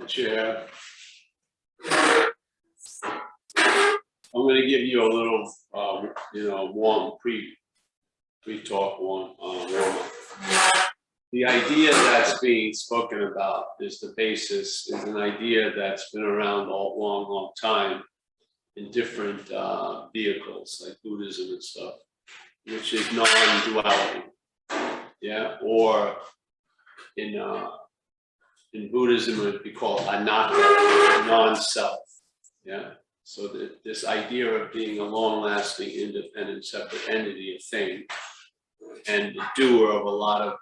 chair. I'm going to give you a little, warm pre-talk warm-up. The idea that's being spoken about is the basis, is an idea that's been around a long time in different vehicles like Buddhism and stuff, which is non-duality, yeah, or in Buddhism it would be called anatta, non-self, yeah. So this idea of being a long-lasting, independent, separate entity, a thing, and the doer of a lot of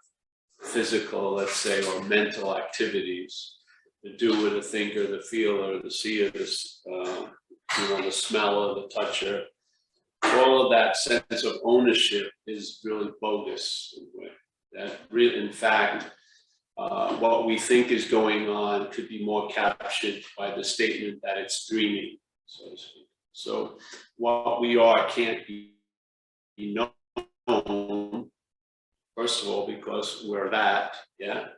physical, let's say, or mental activities, the doer, the thinker, the feeler, the seer, the smeller, the toucher, all of that sense of ownership is really bogus in a way. That really, in fact, what we think is going on could be more captured by the statement that it's dreaming, so to speak. So what we are can't be known, first of all, because we're that, yeah?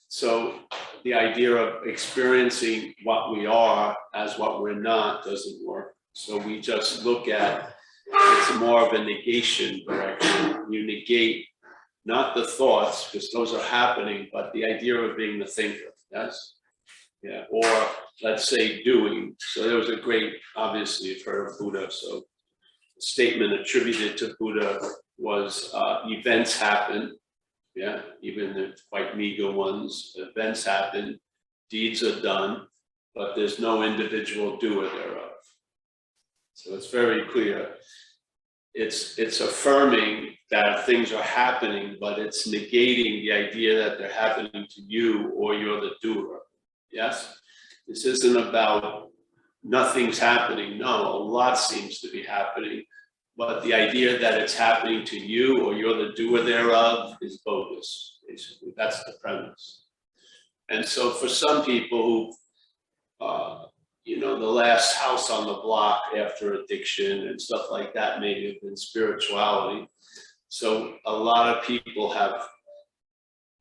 So the idea of experiencing what we are as what we're not doesn't work. So we just look at, it's more of a negation direction. You negate not the thoughts, because those are happening, but the idea of being the thinker, yes? Yeah, or let's say doing. So there was a great, obviously you've heard of Buddha, so the statement attributed to Buddha was events happen, yeah, even the quite meager ones, events happen, deeds are done, but there's no individual doer thereof. So it's very clear. It's affirming that things are happening, but it's negating the idea that they're happening to you or you're the doer. Yes? This isn't about nothing's happening. No, a lot seems to be happening, but the idea that it's happening to you or you're the doer thereof is bogus, basically. That's the premise. And so for some people who, the last house on the block after addiction and stuff like that may have been spirituality. So a lot of people have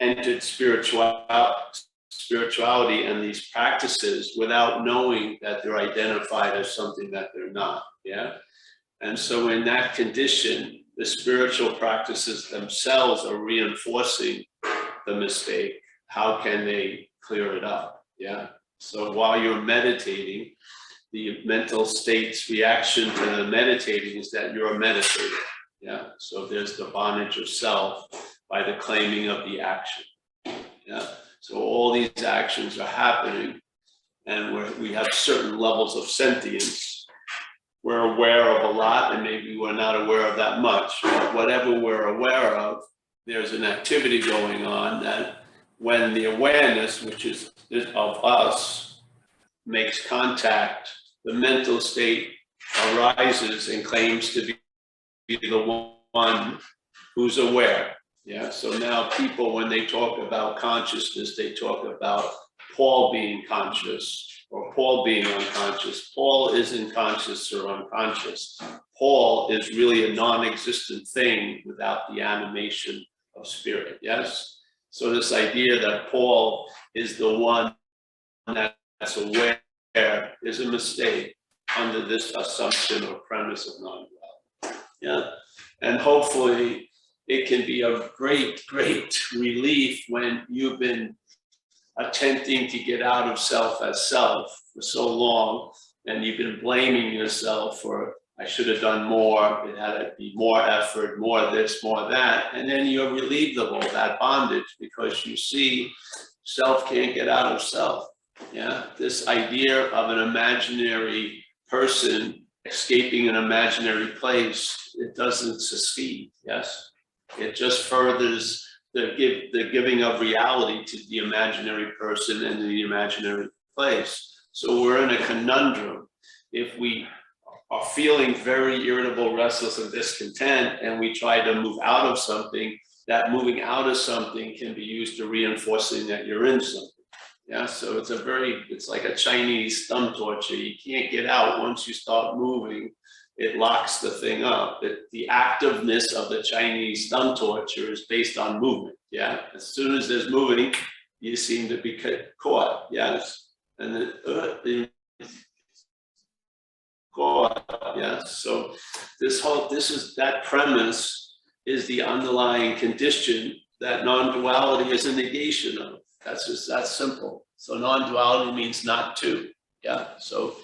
entered spirituality and these practices without knowing that they're identified as something that they're not, yeah? And so in that condition, the spiritual practices themselves are reinforcing the mistake. How can they clear it up, yeah? So while you're meditating, the mental state's reaction to the meditating is that you're a meditator, yeah? So there's the bondage of self by the claiming of the action, yeah? So all these actions are happening, and we have certain levels of sentience. We're aware of a lot, and maybe we're not aware of that much. But whatever we're aware of, there's an activity going on that when the awareness, which is of us, makes contact, the mental state arises and claims to be the one who's aware. Yeah, so now people, when they talk about consciousness, they talk about Paul being conscious or Paul being unconscious. Paul isn't conscious or unconscious. Paul is really a non-existent thing without the animation of spirit, yes? So this idea that Paul is the one that's aware is a mistake under this assumption or premise of non-duality, yeah? And hopefully, it can be a great relief when you've been attempting to get out of self as self for so long, and you've been blaming yourself for, I should have done more, it had to be more effort, more this, more that, and then you're relieved of all that bondage because you see self can't get out of self, yeah? This idea of an imaginary person escaping an imaginary place, it doesn't succeed, yes? It just furthers the giving of reality to the imaginary person and the imaginary place. So we're in a conundrum. If we are feeling very irritable, restless, and discontent, and we try to move out of something, that moving out of something can be used to reinforcing that you're in something. Yeah, so it's like a Chinese thumb torture. You can't get out once you start moving. It locks the thing up. The activeness of the Chinese thumb torture is based on movement, yeah? As soon as there's moving, you seem to be caught, yes? and then God, yes. So that premise is the underlying condition that non-duality is a negation of. That's just that simple. So non-duality means not two. Yeah. So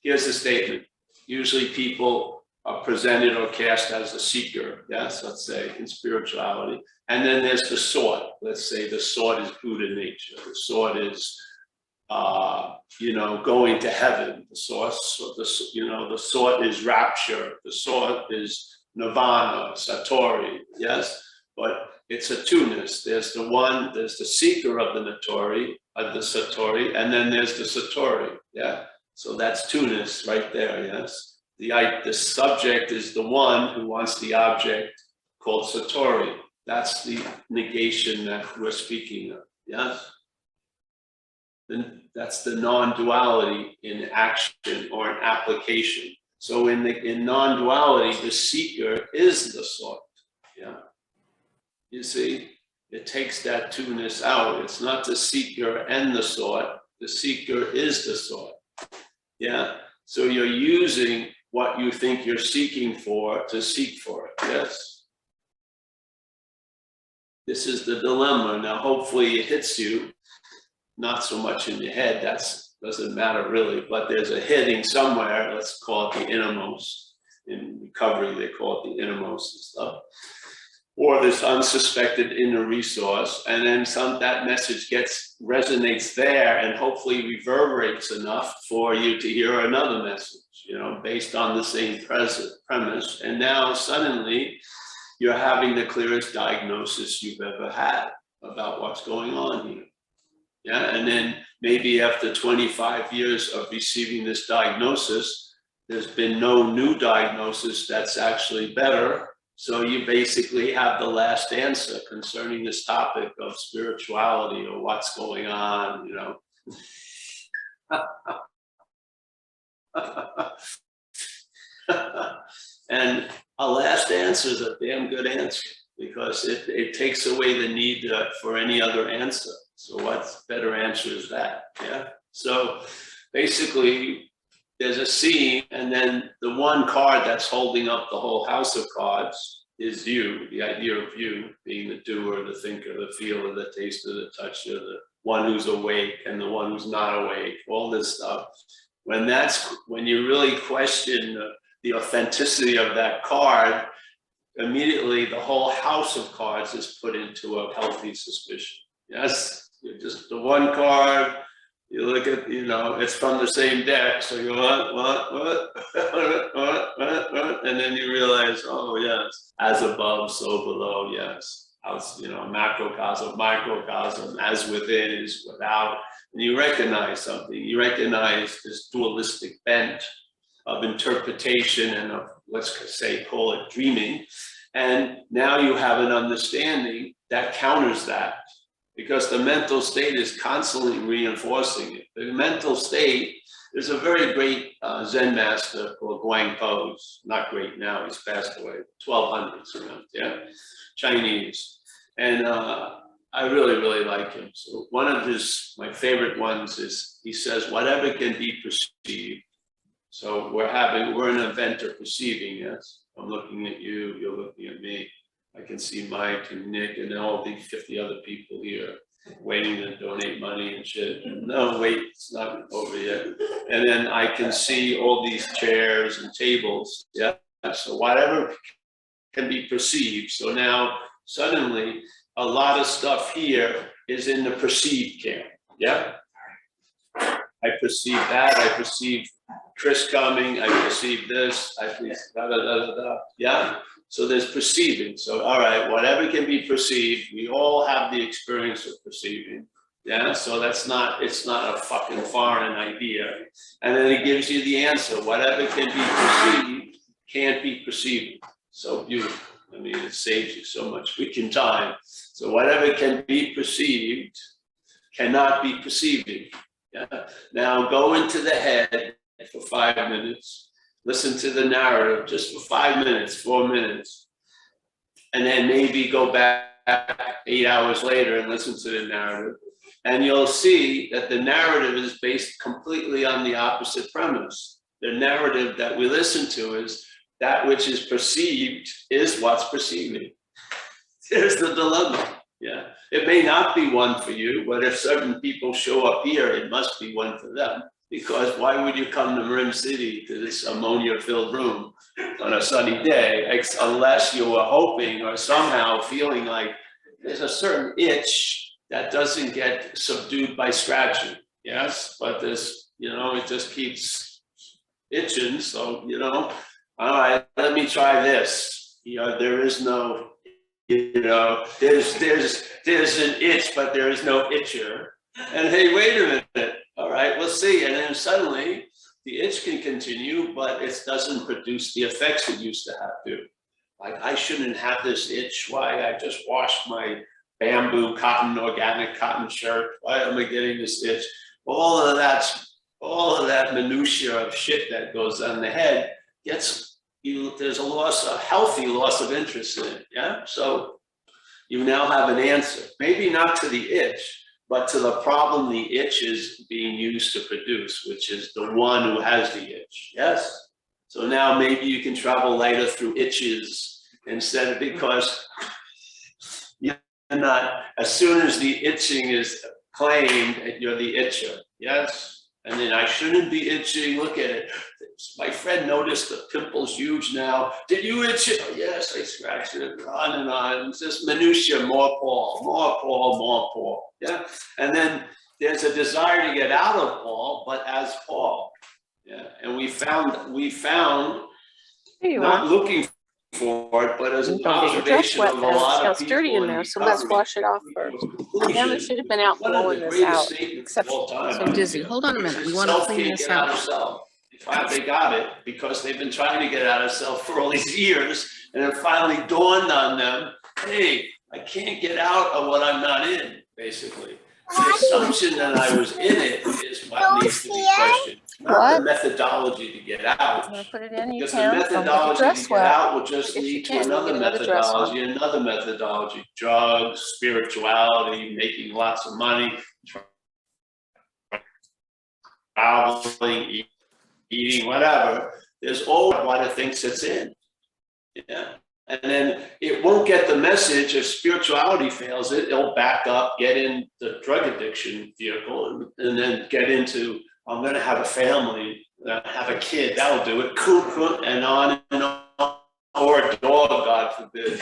here's the statement. Usually people are presented or cast as a seeker. Yes, let's say in spirituality. And then there's the sought. Let's say the sought is Buddha nature. The sought is going to heaven. The source, the sought is rapture. The sought is nirvana, satori. Yes, but it's a two-ness. There's the seeker of the satori, and then there's the satori. Yeah, so that's two-ness right there. Yes, the subject is the one who wants the object called satori. That's the negation that we're speaking of. Yes. Then that's the non-duality in action or in application. So in non-duality, the seeker is the sought. Yeah. You see, it takes that two-ness out. It's not the seeker and the sought. The seeker is the sought. Yeah. So you're using what you think you're seeking for to seek for it. Yes. This is the dilemma. Now, hopefully it hits you. Not so much in your head, that doesn't matter really, but there's a hitting somewhere, let's call it the innermost. In recovery, they call it the innermost and stuff. Or this unsuspected inner resource, and then that message resonates there and hopefully reverberates enough for you to hear another message, based on the same premise. And now suddenly you're having the clearest diagnosis you've ever had about what's going on here. Yeah, and then maybe after 25 years of receiving this diagnosis, there's been no new diagnosis that's actually better. So you basically have the last answer concerning this topic of spirituality or what's going on, And a last answer is a damn good answer because it takes away the need for any other answer. So what better answer is that? Yeah. So basically, there's a scene, and then the one card that's holding up the whole house of cards is you. The idea of you being the doer, the thinker, the feeler, the taster, the toucher, the one who's awake and the one who's not awake. All this stuff. When you really question the authenticity of that card, immediately the whole house of cards is put into a healthy suspicion. Yes. Just the one card, you look at, it's from the same deck. So you what? And then you realize, oh, yes, as above, so below, yes. Macrocosm, microcosm, as within is without. And you recognize something. You recognize this dualistic bent of interpretation and of, let's say, call it dreaming. And now you have an understanding that counters that. Because the mental state is constantly reinforcing it. The mental state, there's a very great Zen master called Guang Po, not great now, he's passed away, 1200s around, yeah, Chinese. And I really, really like him. So one of my favorite ones is, he says, whatever can be perceived. So we're an event of perceiving, yes? I'm looking at you, you're looking at me. I can see Mike and Nick and all the 50 other people here waiting to donate money and shit. No, wait, it's not over yet. And then I can see all these chairs and tables. Yeah. So whatever can be perceived. So now suddenly a lot of stuff here is in the perceived camp. Yeah. I perceive that. I perceive Chris coming. I perceive this. I perceive da da da da da. Yeah. So there's perceiving. So, all right, whatever can be perceived, we all have the experience of perceiving. Yeah, so it's not a fucking foreign idea. And then it gives you the answer. Whatever can be perceived can't be perceived. So beautiful. I mean, it saves you so much freaking time. So whatever can be perceived cannot be perceiving. Yeah. Now go into the head for 5 minutes. Listen to the narrative just for 5 minutes, 4 minutes, and then maybe go back 8 hours later and listen to the narrative. And you'll see that the narrative is based completely on the opposite premise. The narrative that we listen to is that which is perceived is what's perceiving. There's the dilemma. Yeah, it may not be one for you, but if certain people show up here, it must be one for them. Because why would you come to Marin City to this ammonia-filled room on a sunny day, unless you were hoping or somehow feeling like there's a certain itch that doesn't get subdued by scratching. Yes, but this, it just keeps itching. So, all right, let me try this. There is no, there's an itch, but there is no itcher. And hey, wait a minute. All right, we'll see. And then suddenly the itch can continue, but it doesn't produce the effects it used to have to. Like, I shouldn't have this itch. Why? I just washed my bamboo cotton, organic cotton shirt. Why am I getting this itch? All of that minutia of shit that goes on the head gets you, there's a healthy loss of interest in it. Yeah. So you now have an answer, maybe not to the itch, but to the problem the itch is being used to produce, which is the one who has the itch. Yes. So now maybe you can travel lighter through itches instead of, because you're not, as soon as the itching is claimed, you're the itcher. Yes. And then I shouldn't be itching. Look at it. My friend noticed the pimple's huge now. Did you itch it? Oh, yes, I scratched it. On and on. It's just minutia, more Paul, more Paul, more Paul. Yeah. And then there's a desire to get out of Paul, but as Paul. Yeah. And we found not looking for it, but as an observation of a lot of people. It's dirty in there, so let's wash it off first. Damn, should have been out blowing this out. Except so dizzy. Hold on a minute. We want to clean this out. They got it because they've been trying to get out of self for all these years, and it finally dawned on them, hey, I can't get out of what I'm not in, basically. The assumption that I was in it is what needs to be questioned. Not the methodology to get out. Put it in, because the methodology to get out will just lead to another methodology, drugs, spirituality, making lots of money, traveling, eating, whatever. There's always what it thinks it's in. Yeah. And then it won't get the message. If spirituality fails it, it'll back up, get in the drug addiction vehicle, and then get into, I'm going to have a family, have a kid, that'll do it, and on, or a dog, God forbid,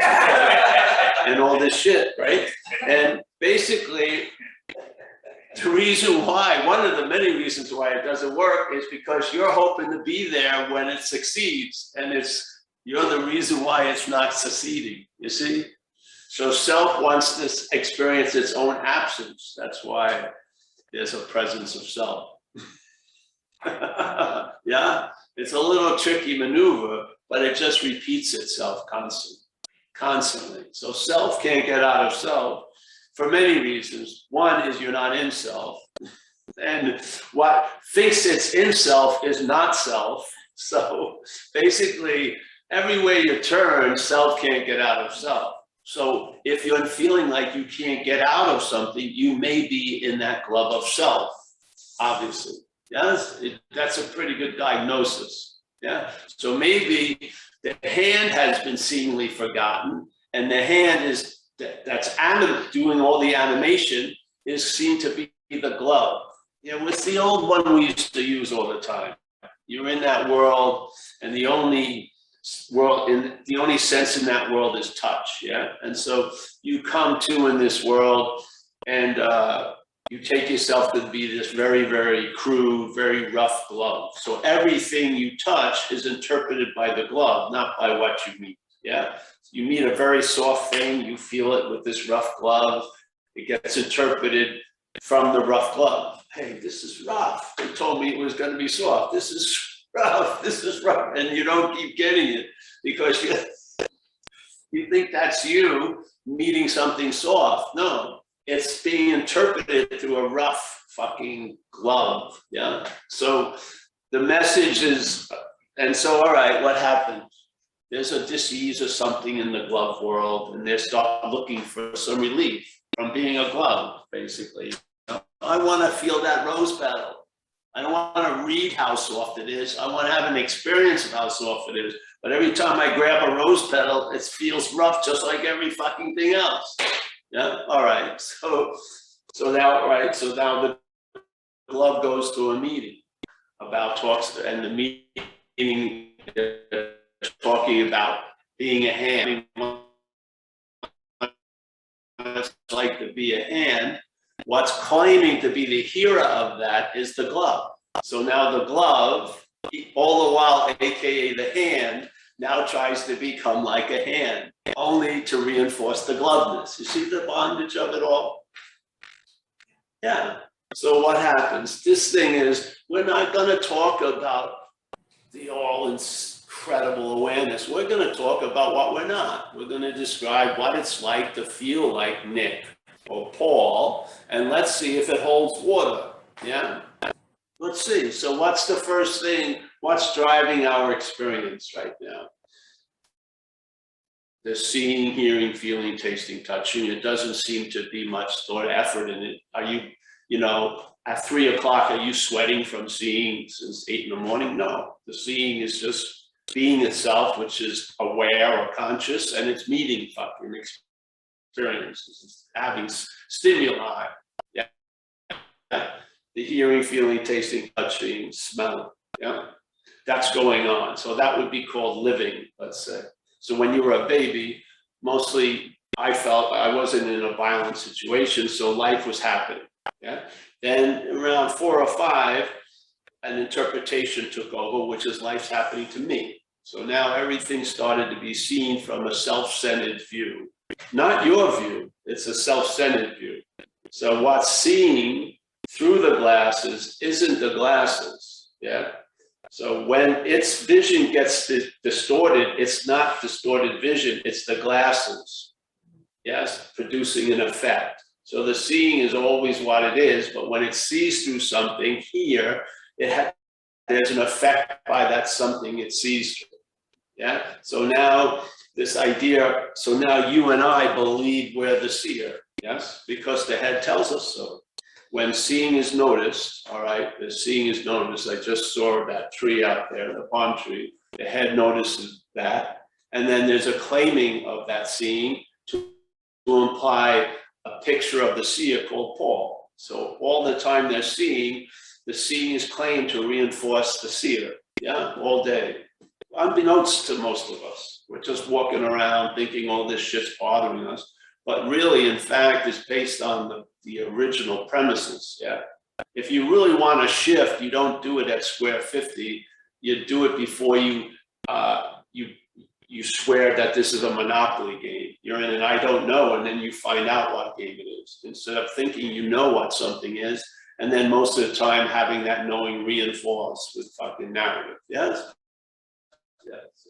and all this shit, right? And basically, the reason why, one of the many reasons why it doesn't work is because you're hoping to be there when it succeeds, and you're the reason why it's not succeeding, you see? So self wants to experience its own absence. That's why there's a presence of self. Yeah, it's a little tricky maneuver, but it just repeats itself constantly. So self can't get out of self for many reasons. One is you're not in self. And what thinks it's in self is not self. So basically, every way you turn, self can't get out of self. So if you're feeling like you can't get out of something, you may be in that glove of self, obviously. Yes, that's a pretty good diagnosis. Yeah. So maybe the hand has been seemingly forgotten, and the hand that's doing all the animation is seen to be the glove. It's the old one we used to use all the time. You're in that world, and the only sense in that world is touch. Yeah. And so you come to in this world, and you take yourself to be this very, very crude, very rough glove. So everything you touch is interpreted by the glove, not by what you meet. Yeah. You meet a very soft thing, you feel it with this rough glove. It gets interpreted from the rough glove. Hey, this is rough. They told me it was going to be soft. This is rough. This is rough. And you don't keep getting it because you think that's you meeting something soft. No. It's being interpreted through a rough fucking glove. Yeah. So the message is, and so, all right, what happens? There's a disease or something in the glove world, and they start looking for some relief from being a glove, basically. I want to feel that rose petal. I don't want to read how soft it is. I want to have an experience of how soft it is. But every time I grab a rose petal, it feels rough, just like every fucking thing else. Yeah. All right. So now the glove goes to a meeting about talks, and the meeting talking about being a hand. It's like to be a hand. What's claiming to be the hero of that is the glove. So now the glove, all the while, AKA the hand, now tries to become like a hand, only to reinforce the gloveness. You see the bondage of it all? Yeah. So what happens? This thing is, we're not going to talk about the all incredible awareness. We're going to talk about what we're not. We're going to describe what it's like to feel like Nick or Paul, and let's see if it holds water. Yeah. Let's see. So what's the first thing? What's driving our experience right now? The seeing, hearing, feeling, tasting, touching. It doesn't seem to be much thought, effort in it. Are you, at 3 o'clock, are you sweating from seeing since 8 in the morning? No. The seeing is just being itself, which is aware or conscious, and it's meeting fucking experiences, it's having stimuli. Yeah. The hearing, feeling, tasting, touching, smelling. Yeah. That's going on. So that would be called living, let's say. So when you were a baby, mostly I felt I wasn't in a violent situation, so life was happening. Yeah. Then around 4 or 5, an interpretation took over, which is life's happening to me. So now everything started to be seen from a self-centered view. Not your view, it's a self-centered view. So what's seen through the glasses isn't the glasses. Yeah. So when its vision gets distorted, it's not distorted vision, it's the glasses, yes, producing an effect. So the seeing is always what it is, but when it sees through something here, there's an effect by that something it sees through. Yeah. So now this idea, so now you and I believe we're the seer, yes, because the head tells us so. When seeing is noticed, all right, the seeing is noticed. I just saw that tree out there, the palm tree. The head notices that. And then there's a claiming of that seeing to imply a picture of the seer called Paul. So all the time they're seeing, the seeing is claimed to reinforce the seer, yeah, all day. Unbeknownst to most of us. We're just walking around thinking all this shit's bothering us. But really, in fact, it's based on the original premises. Yeah. If you really want to shift, you don't do it at square 50. You do it before you swear that this is a Monopoly game. You're in an I don't know, and then you find out what game it is. Instead of thinking you know what something is, and then most of the time having that knowing reinforced with fucking narrative. Yes? Yes.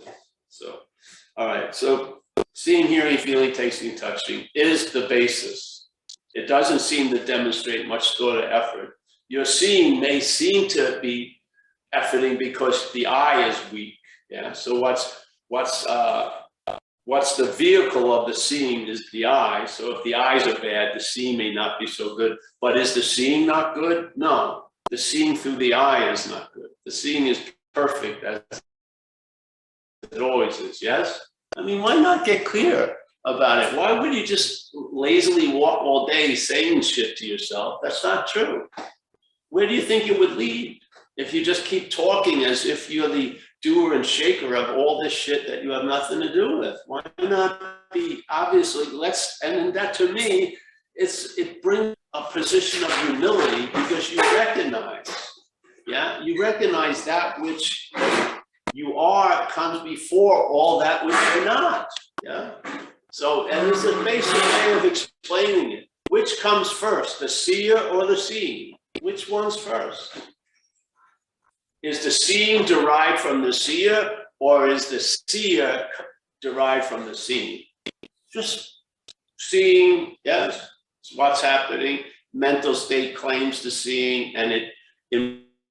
So, all right. So seeing, hearing, feeling, tasting, touching is the basis. It doesn't seem to demonstrate much thought or effort. Your seeing may seem to be efforting because the eye is weak. Yeah. So what's the vehicle of the seeing is the eye. So if the eyes are bad, the seeing may not be so good. But is the seeing not good? No. The seeing through the eye is not good. The seeing is perfect as it always is. Yes. I mean, why not get clear about it? Why would you just lazily walk all day saying shit to yourself? That's not true. Where do you think it would lead if you just keep talking as if you're the doer and shaker of all this shit that you have nothing to do with? Why not be obviously, and that to me, it brings a position of humility because you recognize, yeah, you recognize that which you are comes before all that which you're not. Yeah. So, and it's a basic way of explaining it. Which comes first, the seer or the seeing? Which one's first? Is the seeing derived from the seer, or is the seer derived from the seeing? Just seeing, yes, it's what's happening. Mental state claims the seeing, and it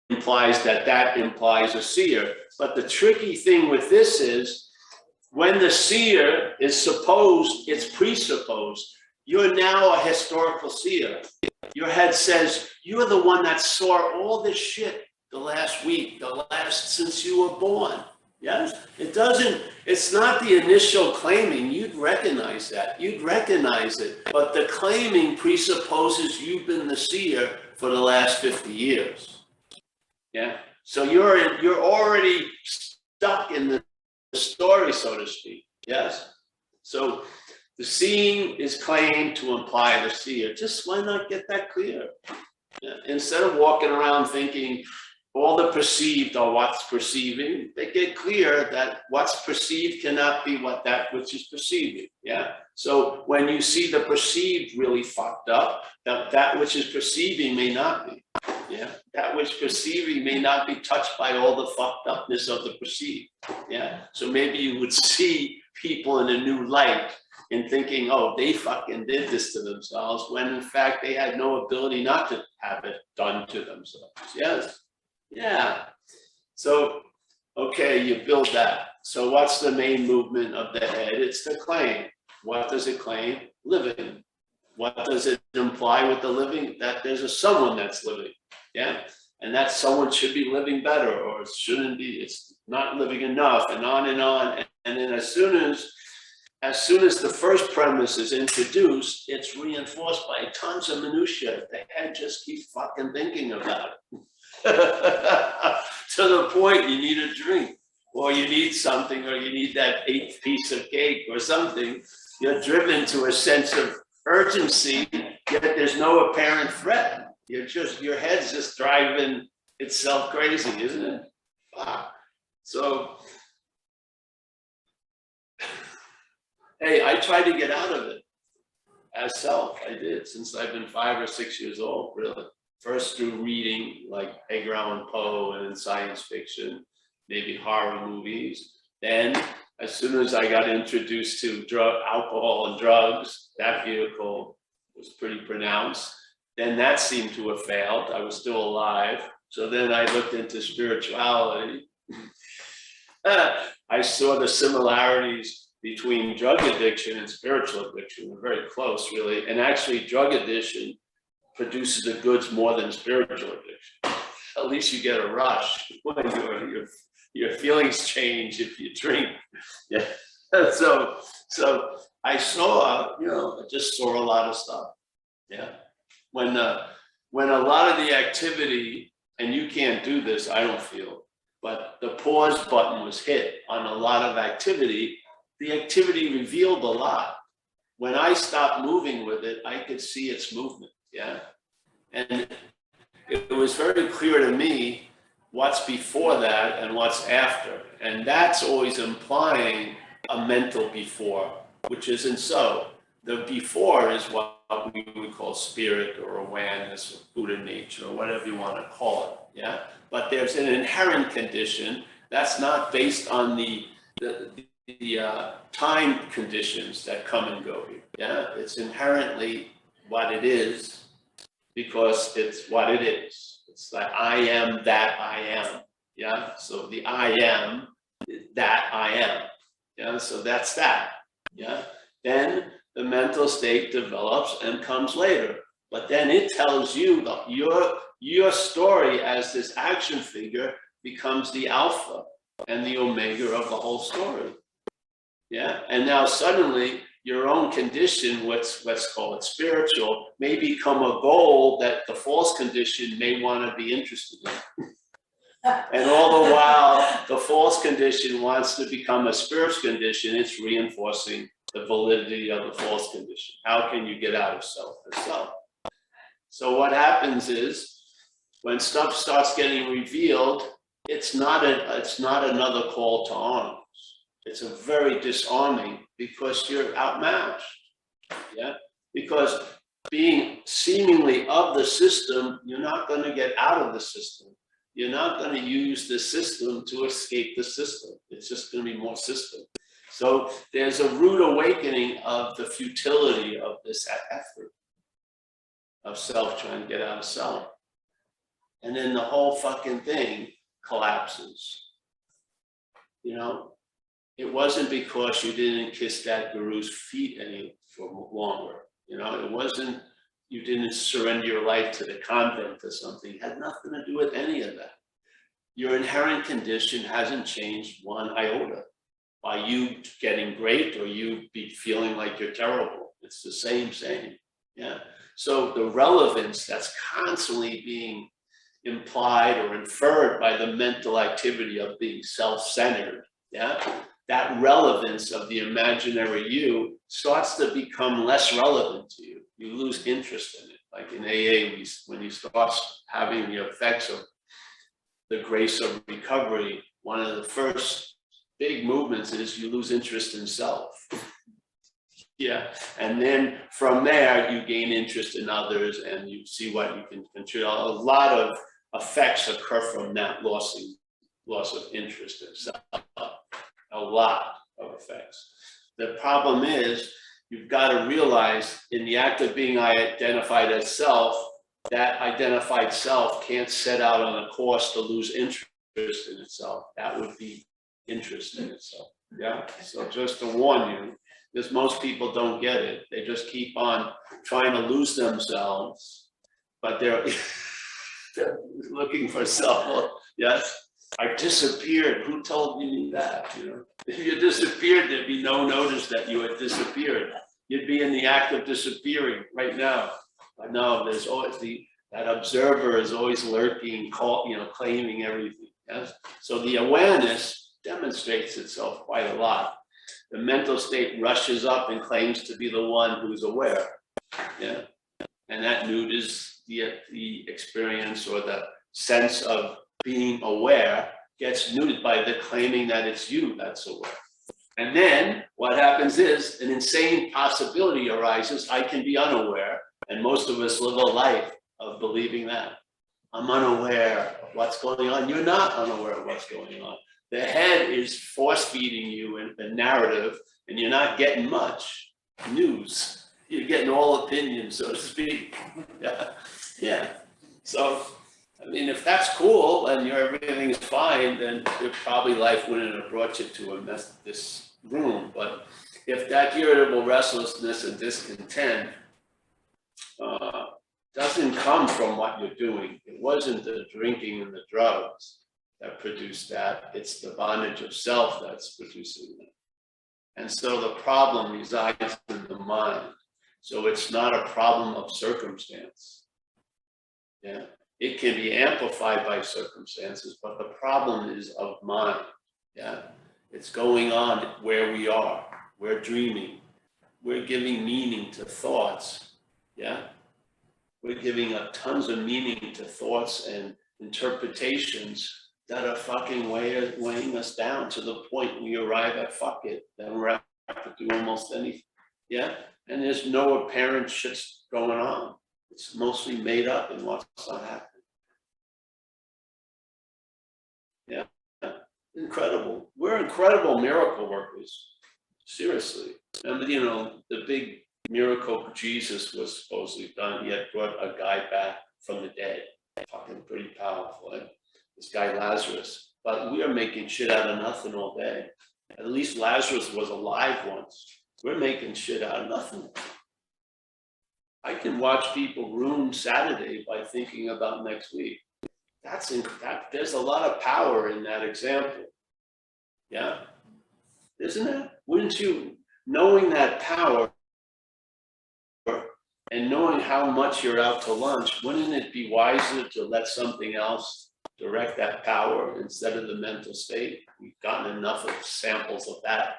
implies that implies a seer. But the tricky thing with this is when the seer is supposed, it's presupposed, you're now a historical seer. Your head says, you're the one that saw all this shit the last week, since you were born. Yes? It doesn't, it's not the initial claiming. You'd recognize that. You'd recognize it. But the claiming presupposes you've been the seer for the last 50 years. Yeah? So you're already stuck in the story, so to speak. Yes? So the seeing is claimed to imply the seer. Just why not get that clear? Yeah. Instead of walking around thinking all the perceived are what's perceiving, they get clear that what's perceived cannot be that which is perceiving. Yeah. So when you see the perceived really fucked up, that which is perceiving may not be. Yeah. That which perceiving may not be touched by all the fucked upness of the perceived. Yeah. So maybe you would see people in a new light in thinking, oh, they fucking did this to themselves, when in fact they had no ability not to have it done to themselves. Yes. Yeah. So, okay, you build that. So what's the main movement of the head? It's the claim. What does it claim? Living. What does it imply with the living? That there's a someone that's living. Yeah. And that someone should be living better, or it shouldn't be, it's not living enough, and on and on. And then as soon as the first premise is introduced, it's reinforced by tons of minutia. The head just keeps fucking thinking about it. To the point you need a drink, or you need something, or you need that 8th piece of cake or something. You're driven to a sense of urgency, yet there's no apparent threat. Your head's just driving itself crazy, isn't it? Wow. So, hey, I tried to get out of it as self. I did, since I've been 5 or 6 years old, really. First through reading like Edgar Allan Poe, and then science fiction, maybe horror movies. Then, as soon as I got introduced to alcohol and drugs, that vehicle was pretty pronounced. Then that seemed to have failed. I was still alive. So then I looked into spirituality. I saw the similarities between drug addiction and spiritual addiction. They're very close, really. And actually, drug addiction produces the goods more than spiritual addiction. At least you get a rush when your feelings change if you drink. Yeah. So I saw, I just saw a lot of stuff. Yeah. When a lot of the activity, and you can't do this, I don't feel, but the pause button was hit on a lot of activity, the activity revealed a lot. When I stopped moving with it, I could see its movement. Yeah. And it was very clear to me what's before that and what's after. And that's always implying a mental before, which isn't so. The before is what we would call spirit or awareness or Buddha nature or whatever you want to call it. Yeah. But there's an inherent condition that's not based on the time conditions that come and go here. Yeah. It's inherently what it is, because it's what it is. It's like I am that I am. Yeah. So the I am that I am. Yeah. So that's that. Yeah. Then the mental state develops and comes later. But then it tells you that your story as this action figure becomes the alpha and the omega of the whole story. Yeah. And now suddenly your own condition, let's call it spiritual, may become a goal that the false condition may want to be interested in. And all the while, the false condition wants to become a spiritual condition, it's reinforcing the validity of the false condition. How can you get out of self as self? So what happens is, when stuff starts getting revealed, it's not another call to arms. It's a very disarming, because you're outmatched. Yeah, because being seemingly of the system, you're not going to get out of the system. You're not going to use the system to escape the system. It's just going to be more system. So there's a rude awakening of the futility of this effort of self trying to get out of self. And then the whole fucking thing collapses. It wasn't because you didn't kiss that guru's feet any for longer. It wasn't you didn't surrender your life to the convent or something. It had nothing to do with any of that. Your inherent condition hasn't changed one iota by you getting great or you be feeling like you're terrible. It's the same. Yeah. So the relevance that's constantly being implied or inferred by the mental activity of being self-centered, yeah, that relevance of the imaginary you starts to become less relevant to you. You lose interest in it. Like in AA, when you start having the effects of the grace of recovery, one of the first big movements is you lose interest in self. Yeah, and then from there you gain interest in others and you see what you can contribute. A lot of effects occur from that loss of interest in self. A lot of effects. The problem is you've got to realize in the act of being identified as self, that identified self can't set out on a course to lose interest in itself. That would be interest in itself. Yeah. So just to warn you, because most people don't get it. They just keep on trying to lose themselves, but they're looking for self. Yes. I disappeared. Who told me that? You know, if you disappeared, there'd be no notice that you had disappeared. You'd be in the act of disappearing right now. But no, there's always that observer is always lurking, claiming everything. Yes. So the awareness demonstrates itself quite a lot. The mental state rushes up and claims to be the one who's aware. Yeah. And that nudes the experience or the sense of being aware gets nuded by the claiming that it's you that's aware. And then what happens is an insane possibility arises. I can be unaware. And most of us live a life of believing that. I'm unaware of what's going on. You're not unaware of what's going on. The head is force feeding you a narrative and you're not getting much news. You're getting all opinions, so to speak. Yeah. Yeah. So, I mean, if that's cool and everything is fine, then probably life wouldn't have brought you to this room. But if that irritable restlessness and discontent doesn't come from what you're doing, it wasn't the drinking and the drugs that produced that, it's the bondage of self that's producing that. And so the problem resides in the mind. So it's not a problem of circumstance. Yeah. It can be amplified by circumstances, but the problem is of mind. Yeah. It's going on where we are. We're dreaming. We're giving meaning to thoughts. Yeah. We're giving up tons of meaning to thoughts and interpretations that are fucking weighing us down to the point we arrive at fuck it. Then we're have to do almost anything. Yeah. And there's no apparent shit going on. It's mostly made up and what's not happening. Yeah. Incredible. We're incredible miracle workers. Seriously. And you know, the big miracle Jesus was supposedly done. He had brought a guy back from the dead. Fucking pretty powerful. Eh? This guy Lazarus. But we are making shit out of nothing all day. At least Lazarus was alive once. We're making shit out of nothing. I can watch people ruin Saturday by thinking about next week. There's a lot of power in that example. Yeah. Isn't it? Wouldn't you, knowing that power and knowing how much you're out to lunch, wouldn't it be wiser to let something else direct that power instead of the mental state? We've gotten enough of samples of that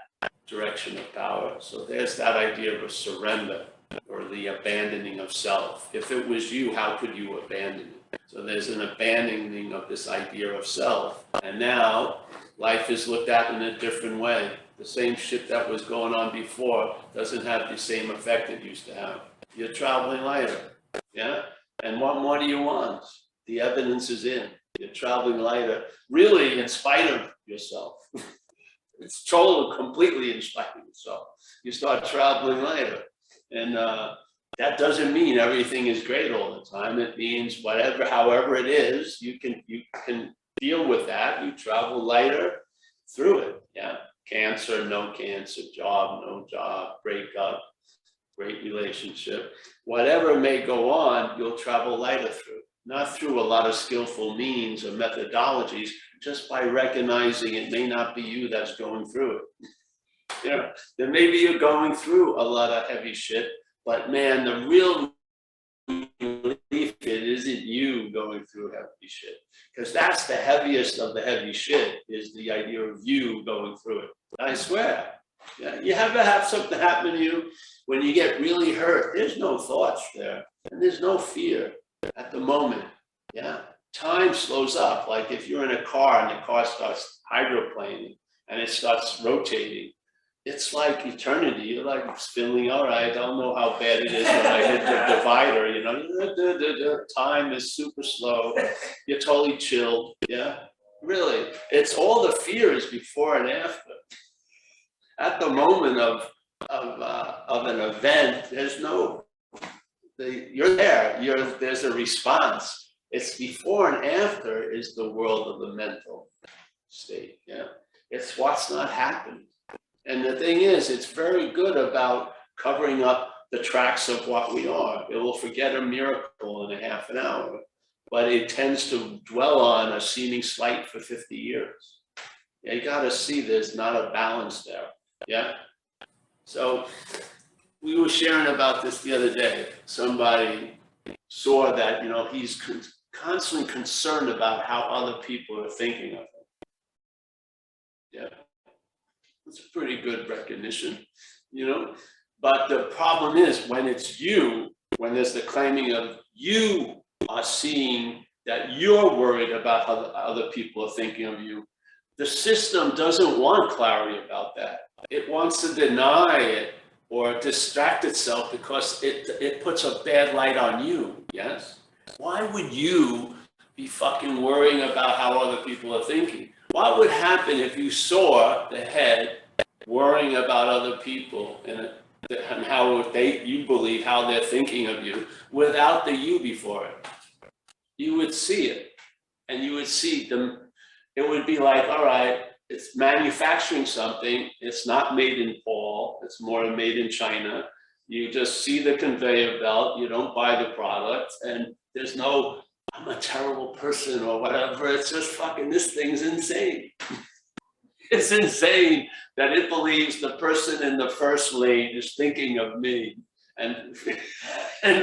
direction of power. So there's that idea of a surrender or the abandoning of self. If it was you, how could you abandon it? So there's an abandoning of this idea of self. And now life is looked at in a different way. The same shit that was going on before doesn't have the same effect it used to have. You're traveling lighter. Yeah. And what more do you want? The evidence is in. You're traveling lighter, really in spite of yourself. It's totally, completely in spite of yourself. You start traveling lighter. And that doesn't mean everything is great all the time. It means whatever, however it is, you can deal with that. You travel lighter through it. Yeah. Cancer, no cancer, job, no job, breakup, great relationship. Whatever may go on, you'll travel lighter through, not through a lot of skillful means or methodologies, just by recognizing it may not be you that's going through it. You know, then maybe you're going through a lot of heavy shit, but man, the real relief, it isn't you going through heavy shit, because that's the heaviest of the heavy shit, is the idea of you going through it. I swear. Yeah, you ever have something happen to you when you get really hurt? There's no thoughts there, and there's no fear at the moment. Yeah, time slows up. Like if you're in a car and the car starts hydroplaning and it starts rotating, it's like eternity. You're like feeling, all right, I don't know how bad it is when I hit the divider, you know, time is super slow. You're totally chilled. Yeah, really. It's all the fear is before and after. At the moment of an event, there's no, you're there, there's a response. It's before and after is the world of the mental state. Yeah, it's what's not happened. And the thing is, it's very good about covering up the tracks of what we are. It will forget a miracle in a half an hour, but it tends to dwell on a seeming slight for 50 years. Yeah, you got to see there's not a balance there. Yeah. So we were sharing about this the other day. Somebody saw that, you know, he's constantly concerned about how other people are thinking of him. Yeah. It's a pretty good recognition, you know, but the problem is when it's you, when there's the claiming of you are seeing that you're worried about how other people are thinking of you, the system doesn't want clarity about that. It wants to deny it or distract itself because it puts a bad light on you, yes? Why would you be fucking worrying about how other people are thinking? What would happen if you saw the head worrying about other people and how you believe how they're thinking of you without the you before it? You would see it, and you would see them. It would be like, all right, it's manufacturing something. It's not made in Paul. It's more made in China. You just see the conveyor belt. You don't buy the product, and there's no, I'm a terrible person or whatever. It's just fucking, this thing's insane. It's insane that it believes the person in the first lane is thinking of me, and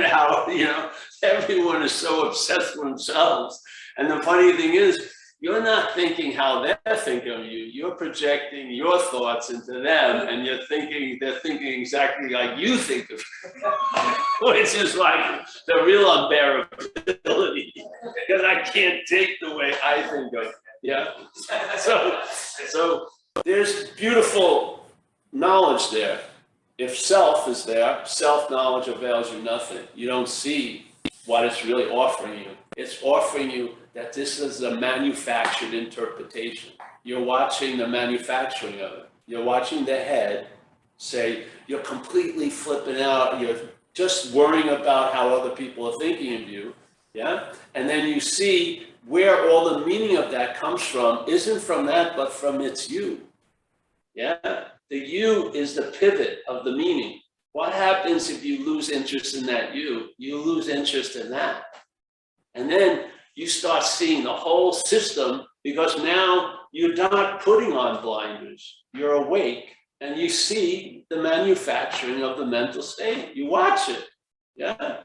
how, you know, everyone is so obsessed with themselves. And the funny thing is, you're not thinking how they're thinking of you. You're projecting your thoughts into them, and they're thinking exactly like you think of you, which is like the real unbearability, because I can't take the way I think of you. Yeah. So there's beautiful knowledge there. If self is there, self-knowledge avails you nothing. You don't see what it's really offering you. It's offering you that this is a manufactured interpretation. You're watching the manufacturing of it. You're watching the head say, you're completely flipping out. You're just worrying about how other people are thinking of you. Yeah. And then you see where all the meaning of that comes from isn't from that, but from its you. Yeah. The you is the pivot of the meaning. What happens if you lose interest in that you? You lose interest in that. And then you start seeing the whole system, because now you're not putting on blinders. You're awake and you see the manufacturing of the mental state. You watch it. Yeah.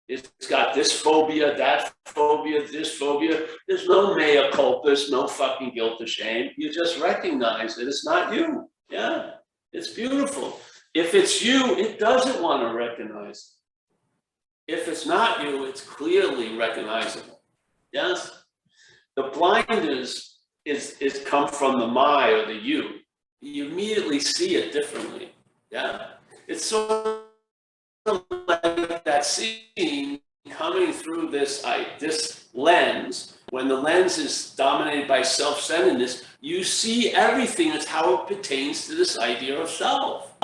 It's got this phobia, that phobia, this phobia. There's no mea culpa, there's no fucking guilt or shame. You just recognize that it's not you. Yeah. It's beautiful. If it's you, it doesn't want to recognize it. If it's not you, it's clearly recognizable. Yes? The blinders is come from the my or the you. You immediately see it differently. Yeah? It's sort of like that seeing coming through this lens. When the lens is dominated by self-centeredness, you see everything as how it pertains to this idea of self.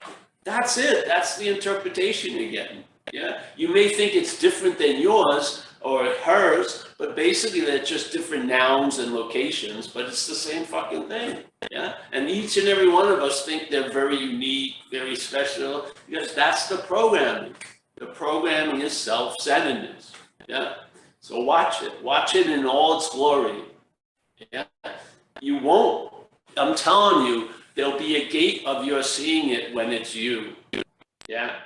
That's it. That's the interpretation you're getting. Yeah, you may think it's different than yours, or hers, but basically they're just different nouns and locations, but it's the same fucking thing. Yeah. And each and every one of us think they're very unique, very special, because that's the programming. The programming is self-centeredness. Yeah. So watch it in all its glory. Yeah. You won't. I'm telling you, there'll be a gate of your seeing it when it's you. Yeah.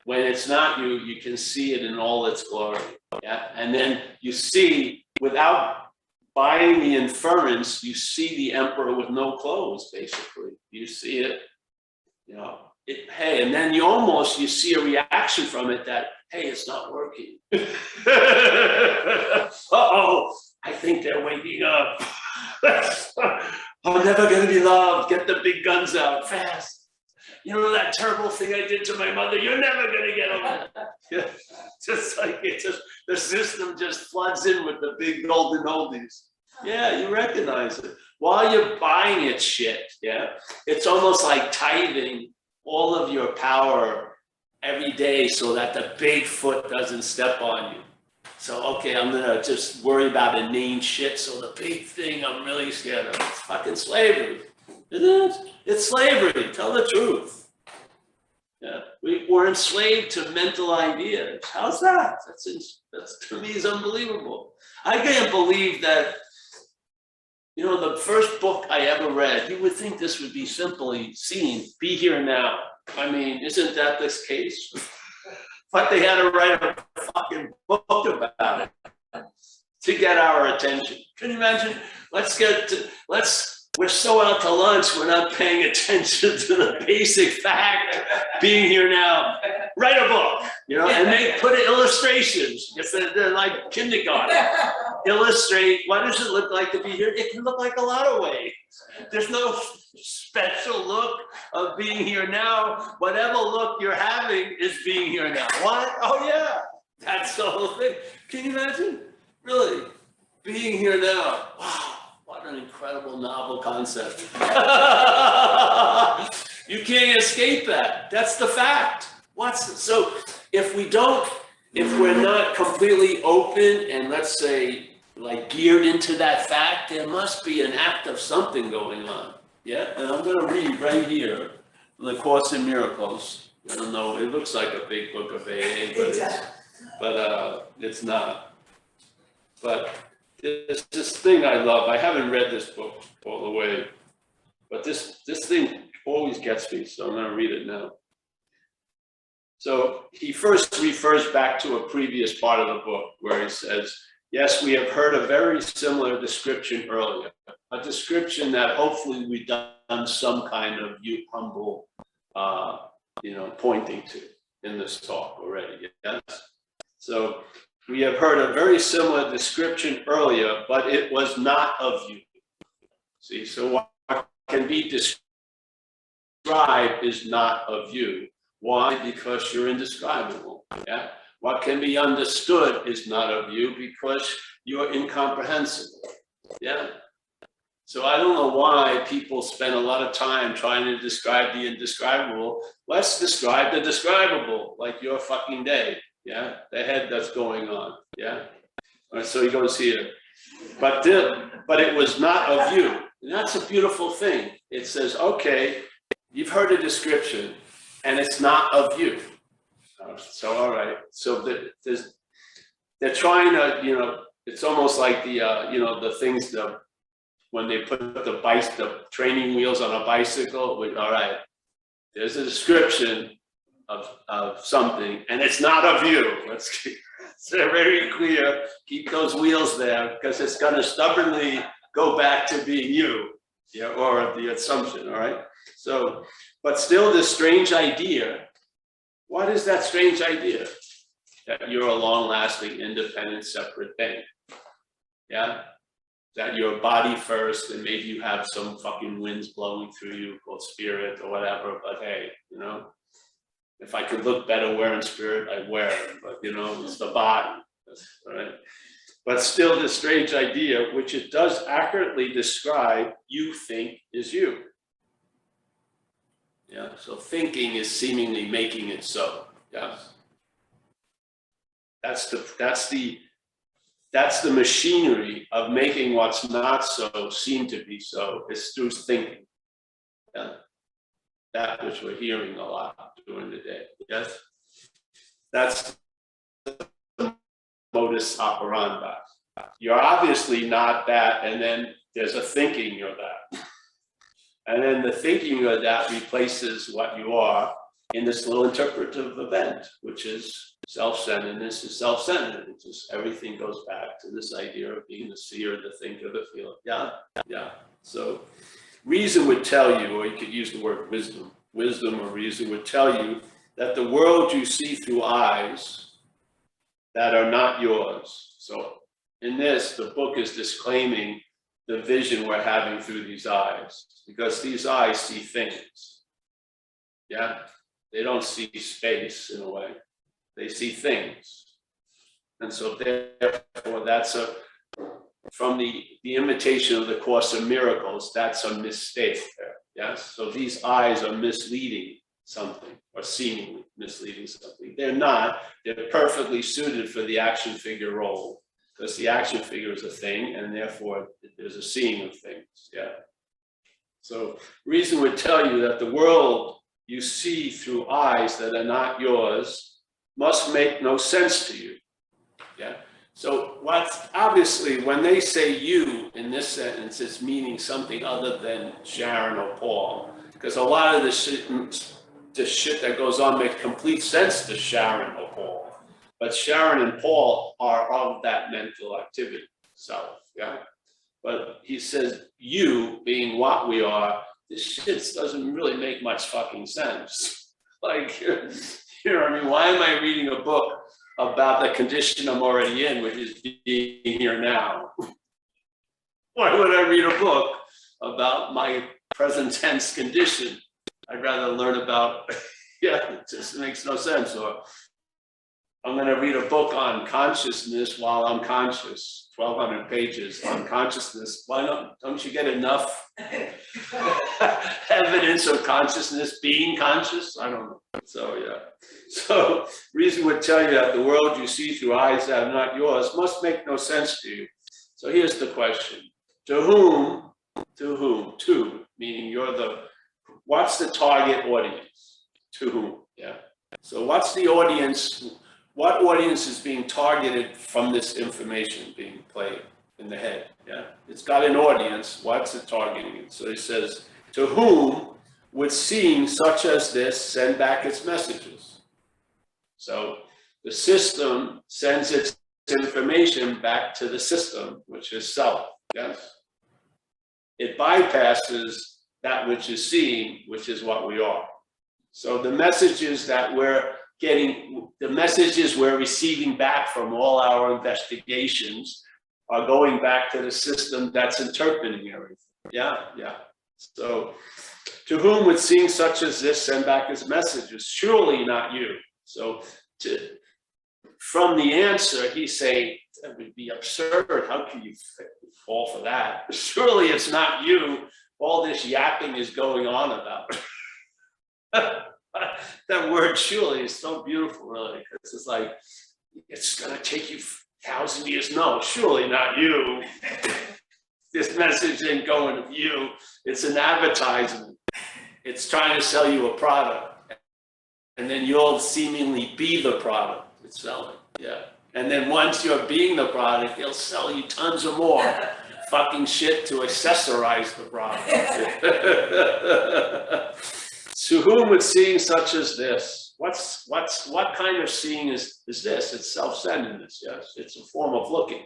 When it's not you, you can see it in all its glory. Yeah. And then you see, without buying the inference, you see the emperor with no clothes, basically. You see it, you know, hey, and then you see a reaction from it that, hey, it's not working. Uh-oh, I think they're waking up. I'm never going to be loved. Get the big guns out fast. You know that terrible thing I did to my mother? You're never going to get over it. Yeah. Just like the system just floods in with the big golden oldies. Yeah, you recognize it. While you're buying it shit, yeah, it's almost like tithing all of your power every day so that the big foot doesn't step on you. So, okay, I'm gonna just worry about inane shit, so the big thing I'm really scared of, it's fucking slavery, isn't it? It's slavery, tell the truth. Yeah, we're enslaved to mental ideas. How's that? That's to me is unbelievable. I can't believe that, you know, the first book I ever read, you would think this would be simply seen, be here now. I mean, isn't that this case? But they had to write a fucking book about it to get our attention. Can you imagine? We're so out to lunch, we're not paying attention to the basic fact, being here now. Write a book, you know, and put illustrations. If they're like kindergarten. Illustrate, what does it look like to be here? It can look like a lot of ways. There's no special look of being here now. Whatever look you're having is being here now. What? Oh yeah, that's the whole thing. Can you imagine? Really, being here now. Wow, what an incredible novel concept. You can't escape that. That's the fact. So if we're not completely open and let's say like geared into that fact, there must be an act of something going on. Yeah, and I'm going to read right here, The Course in Miracles. I don't know, it looks like a big book of AA, but it's not. But there's this thing I love. I haven't read this book all the way, but this thing always gets me, so I'm going to read it now. So he first refers back to a previous part of the book where he says, yes, we have heard a very similar description earlier, a description that hopefully we've done some kind of humble, pointing to in this talk already. Yes. So we have heard a very similar description earlier, but it was not of you. See, so what can be described is not of you. Why? Because you're indescribable. Yeah. What can be understood is not of you because you're incomprehensible. Yeah. So I don't know why people spend a lot of time trying to describe the indescribable. Let's describe the describable, like your fucking day. Yeah. The head that's going on. Yeah. All right, so he goes here. But it was not of you. And that's a beautiful thing. It says, okay, you've heard a description. And it's not of you. So, all right. So they're trying to, it's almost like the things when they put the training wheels on a bicycle. All right. There's a description of something, and it's not of you. They're very clear. Keep those wheels there because it's going to stubbornly go back to being you, or the assumption. All right. So. But still this strange idea, what is that strange idea? That you're a long-lasting, independent, separate thing. Yeah? That you're body first and maybe you have some fucking winds blowing through you called spirit or whatever, but hey, if I could look better wearing spirit, I'd wear it, but it's the body, right? But still this strange idea, which it does accurately describe, you think is you. Yeah, so thinking is seemingly making it so. Yeah, that's the that's the machinery of making what's not so seem to be so. It's through thinking. Yeah? That which we're hearing a lot during the day. Yes? That's the modus operandi. You're obviously not that, and then there's a thinking you're that. And then the thinking you're that replaces what you are in this little interpretive event, which is self-centeredness is self-centered. It's just everything goes back to this idea of being the seer, the thinker, the feeler. Yeah, yeah. So reason would tell you, or you could use the word wisdom. Wisdom or reason would tell you that the world you see through eyes that are not yours. So in this, the book is disclaiming the vision we're having through these eyes, because these eyes see things. Yeah, they don't see space in a way. They see things. And so therefore, that's from the imitation of the Course of Miracles, that's a mistake there. Yes, so these eyes are misleading something, or seemingly misleading something. They're not. They're perfectly suited for the action figure role, because the action figure is a thing, and therefore there's a seeing of things. Yeah. So reason would tell you that the world you see through eyes that are not yours must make no sense to you. Yeah. So what's obviously, when they say you in this sentence, it's meaning something other than Sharon or Paul, because a lot of the shit that goes on makes complete sense to Sharon or Paul, but Sharon and Paul are of that mental activity self. Yeah. But he says you being what we are, this shit doesn't really make much fucking sense. Like, you know what I mean? Why am I reading a book about the condition I'm already in, which is being here now? Why would I read a book about my present tense condition? I'd rather learn about, yeah, it just makes no sense. Or I'm going to read a book on consciousness while I'm conscious, 1,200 pages on consciousness. Why not? Don't you get enough evidence of consciousness being conscious? I don't know. So, yeah. So, reason would tell you that the world you see through eyes that are not yours must make no sense to you. So, here's the question. To whom, to, meaning you're what's the target audience? To whom? Yeah. So, what's the audience? What audience is being targeted from this information being played in the head? Yeah, it's got an audience. What's it targeting? So he says, to whom would seeing such as this send back its messages? So the system sends its information back to the system, which is self. Yes, it bypasses that which is seeing, which is what we are. So the messages that we're getting, the messages we're receiving back from all our investigations are going back to the system that's interpreting everything. Yeah, yeah. So, to whom would seeing such as this send back its messages? Surely not you. So, from the answer, he's saying, that would be absurd. How can you fall for that? Surely it's not you. All this yapping is going on about. That word surely is so beautiful, really, because it's like, it's going to take you 1,000 years. No, surely not you. This message ain't going to you. It's an advertisement. It's trying to sell you a product. And then you'll seemingly be the product it's selling. Yeah. And then once you're being the product, they'll sell you tons of more fucking shit to accessorize the product. To whom would seeing such as this? What kind of seeing is this? It's self-centeredness, yes. It's a form of looking.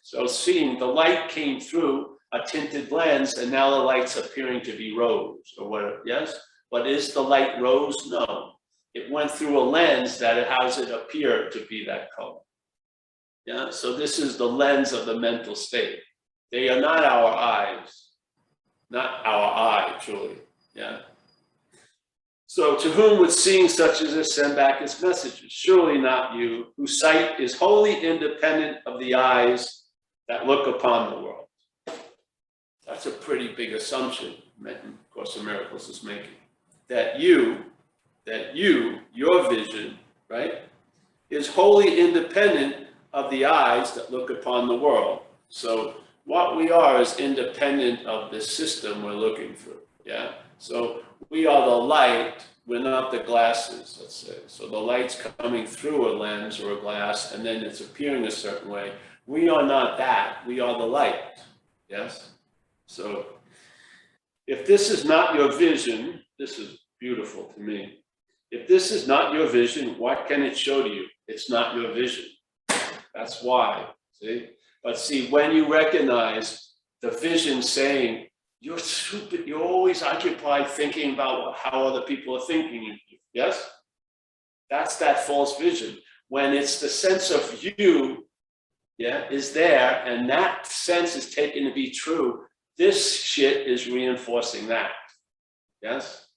So seeing, the light came through a tinted lens, and now the light's appearing to be rose, or whatever, yes? But is the light rose? No. It went through a lens that has it appear to be that color. Yeah, so this is the lens of the mental state. They are not our eyes, not our eye, truly, yeah? So to whom would seeing such as this send back its messages? Surely not you, whose sight is wholly independent of the eyes that look upon the world. That's a pretty big assumption, of Course of Miracles is making. That you, your vision, right, is wholly independent of the eyes that look upon the world. So what we are is independent of the system we're looking through. Yeah. So we are the light. We're not the glasses, let's say. So the light's coming through a lens or a glass, and then it's appearing a certain way. We are not that. We are the light. Yes. So if this is not your vision, this is beautiful to me. If this is not your vision, what can it show to you? It's not your vision. That's why, see? But see, when you recognize the vision saying, you're stupid, you're always occupied thinking about how other people are thinking of you, yes? That's that false vision. When it's the sense of you, yeah, is there, and that sense is taken to be true, this shit is reinforcing that, yes?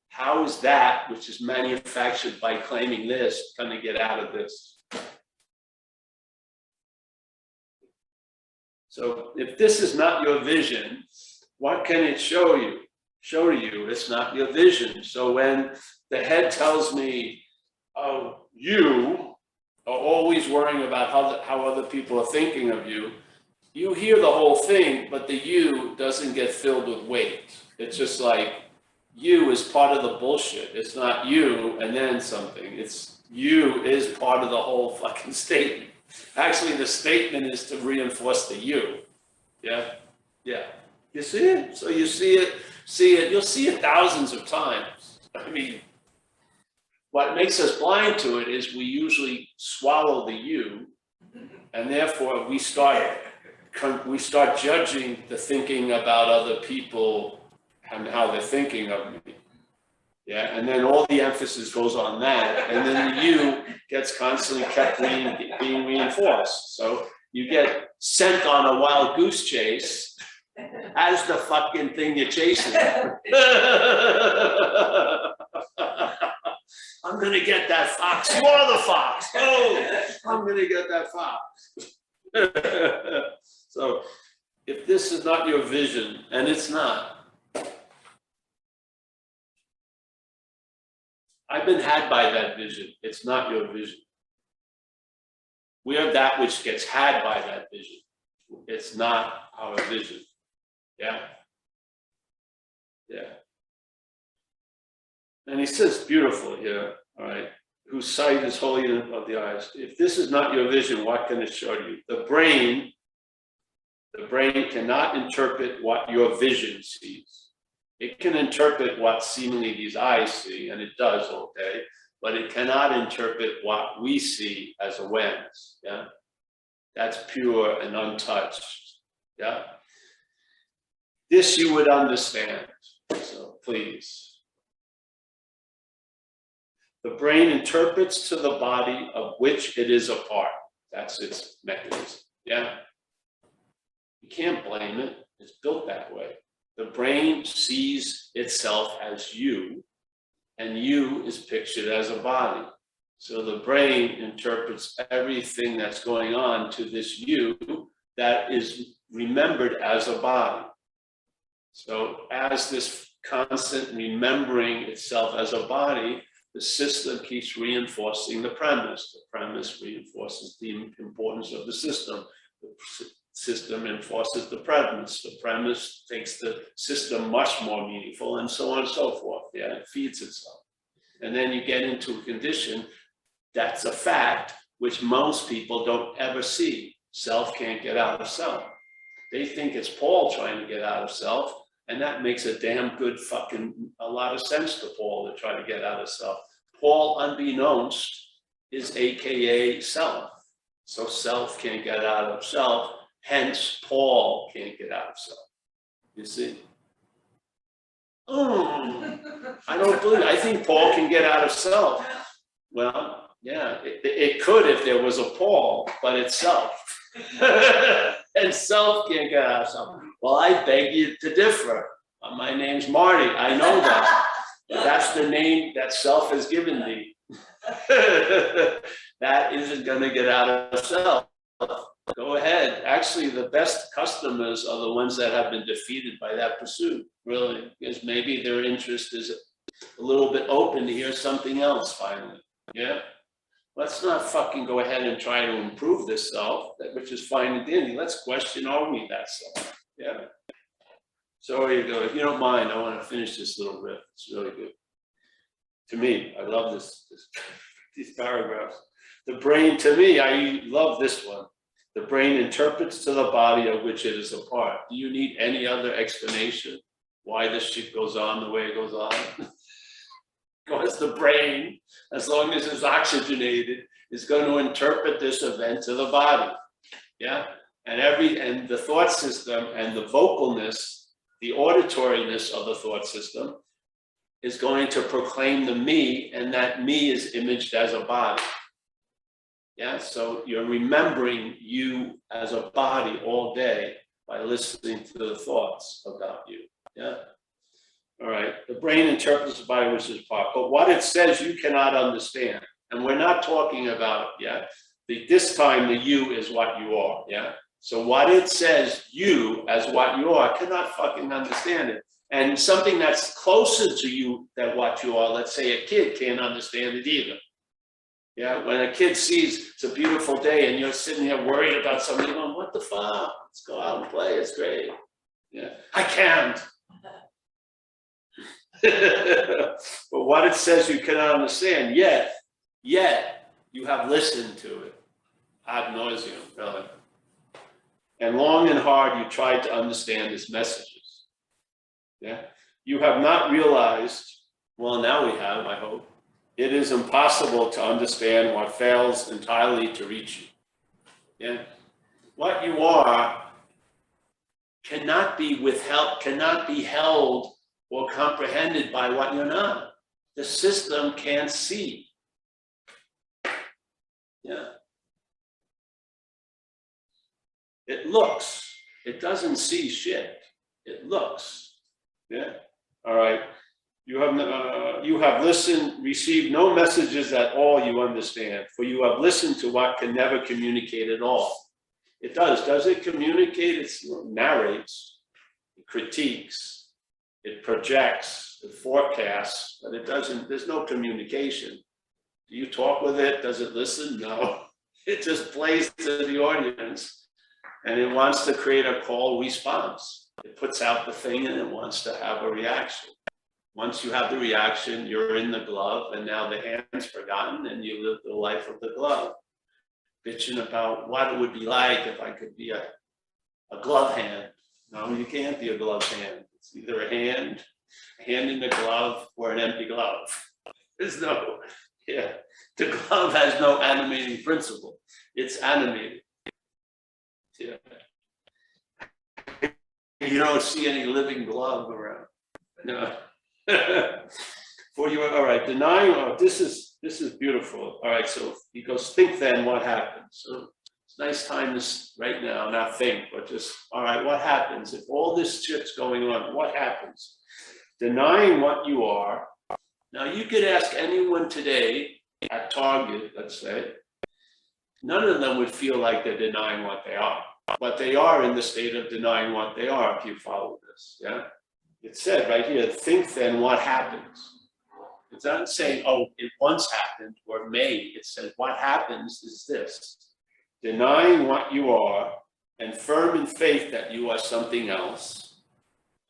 How is that, which is manufactured by claiming this, going to get out of this? So if this is not your vision, what can it show you? Show to you it's not your vision. So when the head tells me, oh, you are always worrying about how other people are thinking of you, you hear the whole thing, but the you doesn't get filled with weight. It's just like, you is part of the bullshit. It's not you and then something. It's you is part of the whole fucking statement. Actually, the statement is to reinforce the you. Yeah? Yeah. You see it? So you see it, you'll see it thousands of times. I mean, what makes us blind to it is we usually swallow the you, and therefore we start judging the thinking about other people and how they're thinking of me. Yeah, and then all the emphasis goes on that, and then the you gets constantly kept being reinforced. So you get sent on a wild goose chase as the fucking thing you're chasing. I'm gonna get that fox. You are the fox. Oh, I'm gonna get that fox. So if this is not your vision, and it's not, I've been had by that vision. It's not your vision. We are that which gets had by that vision. It's not our vision. Yeah. Yeah. And he says beautiful here, all right, whose sight is holy of the eyes. If this is not your vision, what can it show you? The brain cannot interpret what your vision sees. It can interpret what seemingly these eyes see, and it does, okay, but it cannot interpret what we see as awareness, yeah? That's pure and untouched, yeah? This you would understand, so please. The brain interprets to the body of which it is a part. That's its mechanism, yeah? You can't blame it, it's built that way. The brain sees itself as you, and you is pictured as a body. So the brain interprets everything that's going on to this you that is remembered as a body. So as this constant remembering itself as a body, the system keeps reinforcing the premise. The premise reinforces the importance of the system. The system enforces the premise. The premise makes the system much more meaningful, and so on and so forth. Yeah, it feeds itself. And then you get into a condition that's a fact, which most people don't ever see. Self can't get out of self. They think it's Paul trying to get out of self, and that makes a damn good a lot of sense to Paul to try to get out of self. Paul, unbeknownst, is AKA self. So self can't get out of self. Hence, Paul can't get out of self. You see? Oh, I don't believe it. I think Paul can get out of self. Well, yeah, it could if there was a Paul, but it's self. And self can't get out of self. Well, I beg you to differ. My name's Marty. I know that. But that's the name that self has given me. That isn't going to get out of self. Go ahead. Actually, the best customers are the ones that have been defeated by that pursuit, really, because maybe their interest is a little bit open to hear something else finally. Yeah. let's not fucking go ahead and try to improve this self, which is fine and dandy. Let's question, are we that self? Yeah. So here you go. If you don't mind, I want to finish this little riff. It's really good. To me, I love these paragraphs. The brain, to me, I love this one. The brain interprets to the body of which it is a part. Do you need any other explanation why this shit goes on the way it goes on? Because the brain, as long as it's oxygenated, is going to interpret this event to the body. Yeah. And the thought system and the vocalness, the auditoriness of the thought system is going to proclaim the me, and that me is imaged as a body. Yeah, so you're remembering you as a body all day by listening to the thoughts about you. Yeah. All right. The brain interprets the body, which is part, but what it says you cannot understand. And we're not talking about, yeah. This time the you is what you are. Yeah. So what it says you as what you are, cannot fucking understand it. And something that's closer to you than what you are, let's say a kid can't understand it either. Yeah, when a kid sees it's a beautiful day and you're sitting here worried about something, going, what the fuck? Let's go out and play, it's great. Yeah, I can't. But what it says you cannot understand, yet you have listened to it ad nauseum, really. And long and hard you tried to understand its messages. Yeah, you have not realized, well, now we have, I hope, it is impossible to understand what fails entirely to reach you. Yeah, what you are cannot be withheld, cannot be held or comprehended by what you're not. The system can't see. Yeah. It looks. It doesn't see shit. It looks. Yeah. All right. You have listened, received no messages at all you understand, for you have listened to what can never communicate at all. It does. Does it communicate? It narrates, it critiques, it projects, it forecasts, but it doesn't, there's no communication. Do you talk with it? Does it listen? No. It just plays to the audience and it wants to create a call response. It puts out the thing and it wants to have a reaction. Once you have the reaction, you're in the glove, and now the hand's forgotten, and you live the life of the glove, bitching about what it would be like if I could be a glove hand. No, you can't be a glove hand. It's either a hand in the glove, or an empty glove. There's no, yeah. The glove has no animating principle. It's animated. Yeah. You don't see any living glove around. No. For you, all right, denying, oh, this is beautiful. All right, so he goes, think then what happens. So it's a nice time this right now, not think, but just, all right, what happens if all this shit's going on? What happens? Denying what you are. Now you could ask anyone today at Target, let's say, none of them would feel like they're denying what they are. But they are in the state of denying what they are, if you follow this, yeah? It said right here, think then what happens. It's not saying, oh, it once happened or may. It says what happens is this. Denying what you are and firm in faith that you are something else.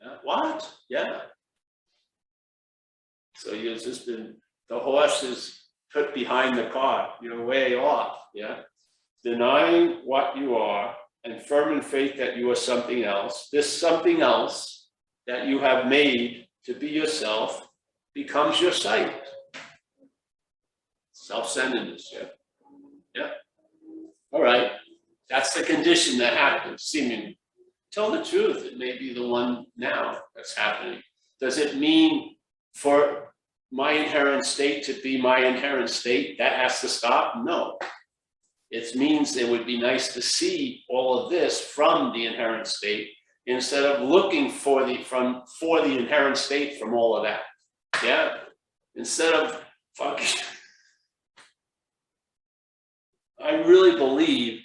Yeah. What? Yeah. So you've just been, the horse is put behind the cart. You're way off. Yeah. Denying what you are and firm in faith that you are something else. This something else that you have made to be yourself becomes your sight. Self-centeredness, yeah. Yeah. All right. That's the condition that happens, seemingly. Tell the truth, it may be the one now that's happening. Does it mean for my inherent state to be my inherent state, that has to stop? No. It means it would be nice to see all of this from the inherent state instead of looking for the inherent state from all of that. Yeah. Instead of fucking, I really believe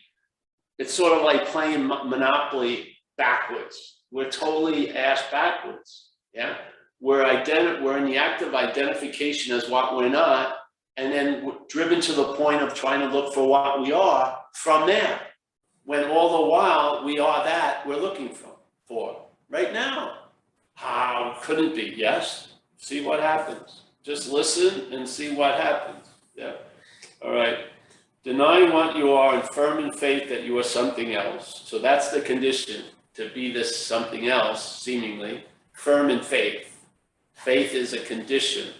it's sort of like playing Monopoly backwards. We're totally ass backwards. Yeah. We're in the act of identification as what we're not, and then driven to the point of trying to look for what we are from there, when all the while we are that we're looking for right now. How could it be? Yes. See what happens. Just listen and see what happens. Yeah. All right. Denying what you are and firm in faith that you are something else. So that's the condition, to be this something else, seemingly. Firm in faith. Faith is a condition.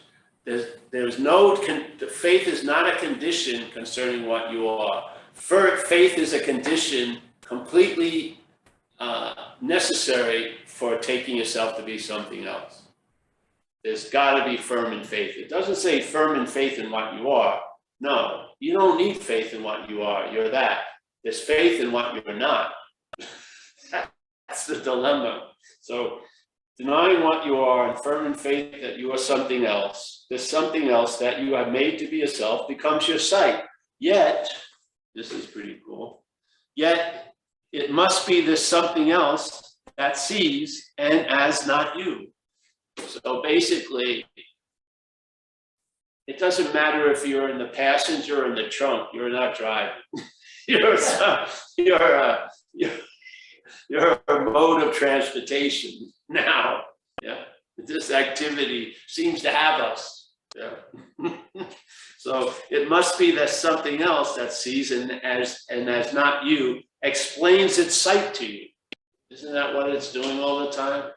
There's no, faith is not a condition concerning what you are. Faith is a condition completely necessary for taking yourself to be something else. There's got to be firm in faith. It doesn't say firm in faith in what you are. No, you don't need faith in what you are. You're that. There's faith in what you're not. That's the dilemma. So denying what you are and firm in faith that you are something else, this something else that you have made to be yourself becomes your sight. Yet, this is pretty cool, yet it must be this something else that sees and as not you. So basically, it doesn't matter if you're in the passenger or in the trunk, you're not driving. you're a mode of transportation now. Yeah. This activity seems to have us. Yeah. So it must be that something else that sees and as not you explains its sight to you. Isn't that what it's doing all the time?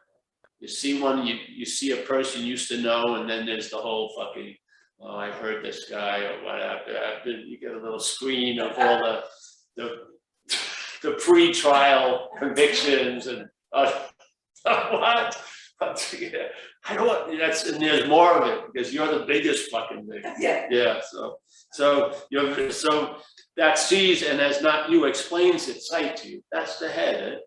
You see one, you see a person you used to know, and then there's the whole fucking, oh, I've heard this guy or whatever. You get a little screen of all the pre-trial convictions and what? Yeah. I don't want, and there's more of it because you're the biggest fucking thing. Yeah. Yeah. So that sees and as not you explains its sight to you. That's the head,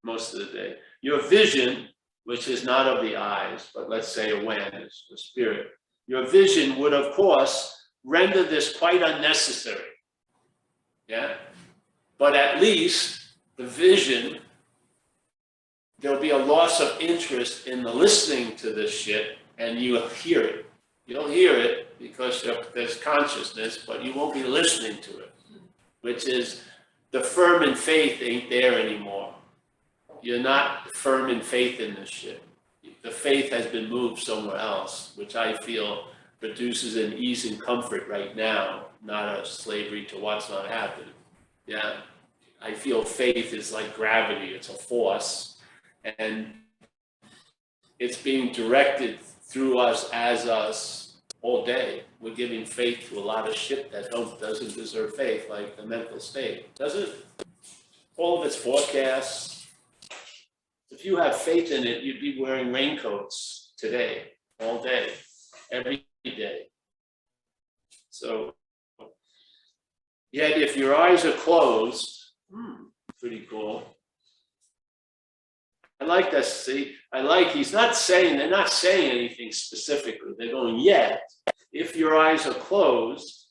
most of the day. Your vision, which is not of the eyes, but let's say awareness, the spirit. Your vision would, of course, render this quite unnecessary. Yeah. But at least the vision, there'll be a loss of interest in the listening to this shit, and you'll hear it. You'll hear it because there's consciousness, but you won't be listening to it, which is the firm in faith ain't there anymore. You're not firm in faith in this shit. The faith has been moved somewhere else, which I feel produces an ease and comfort right now, not a slavery to what's not happening. Yeah, I feel faith is like gravity. It's a force, and it's being directed through us as us all day. We're giving faith to a lot of shit that doesn't deserve faith, like the mental state. Doesn't all of its forecasts? If you have faith in it, you'd be wearing raincoats today, all day, every day. So, yet if your eyes are closed, pretty cool. I like that, see, they're not saying anything specifically. They're going, yet, if your eyes are closed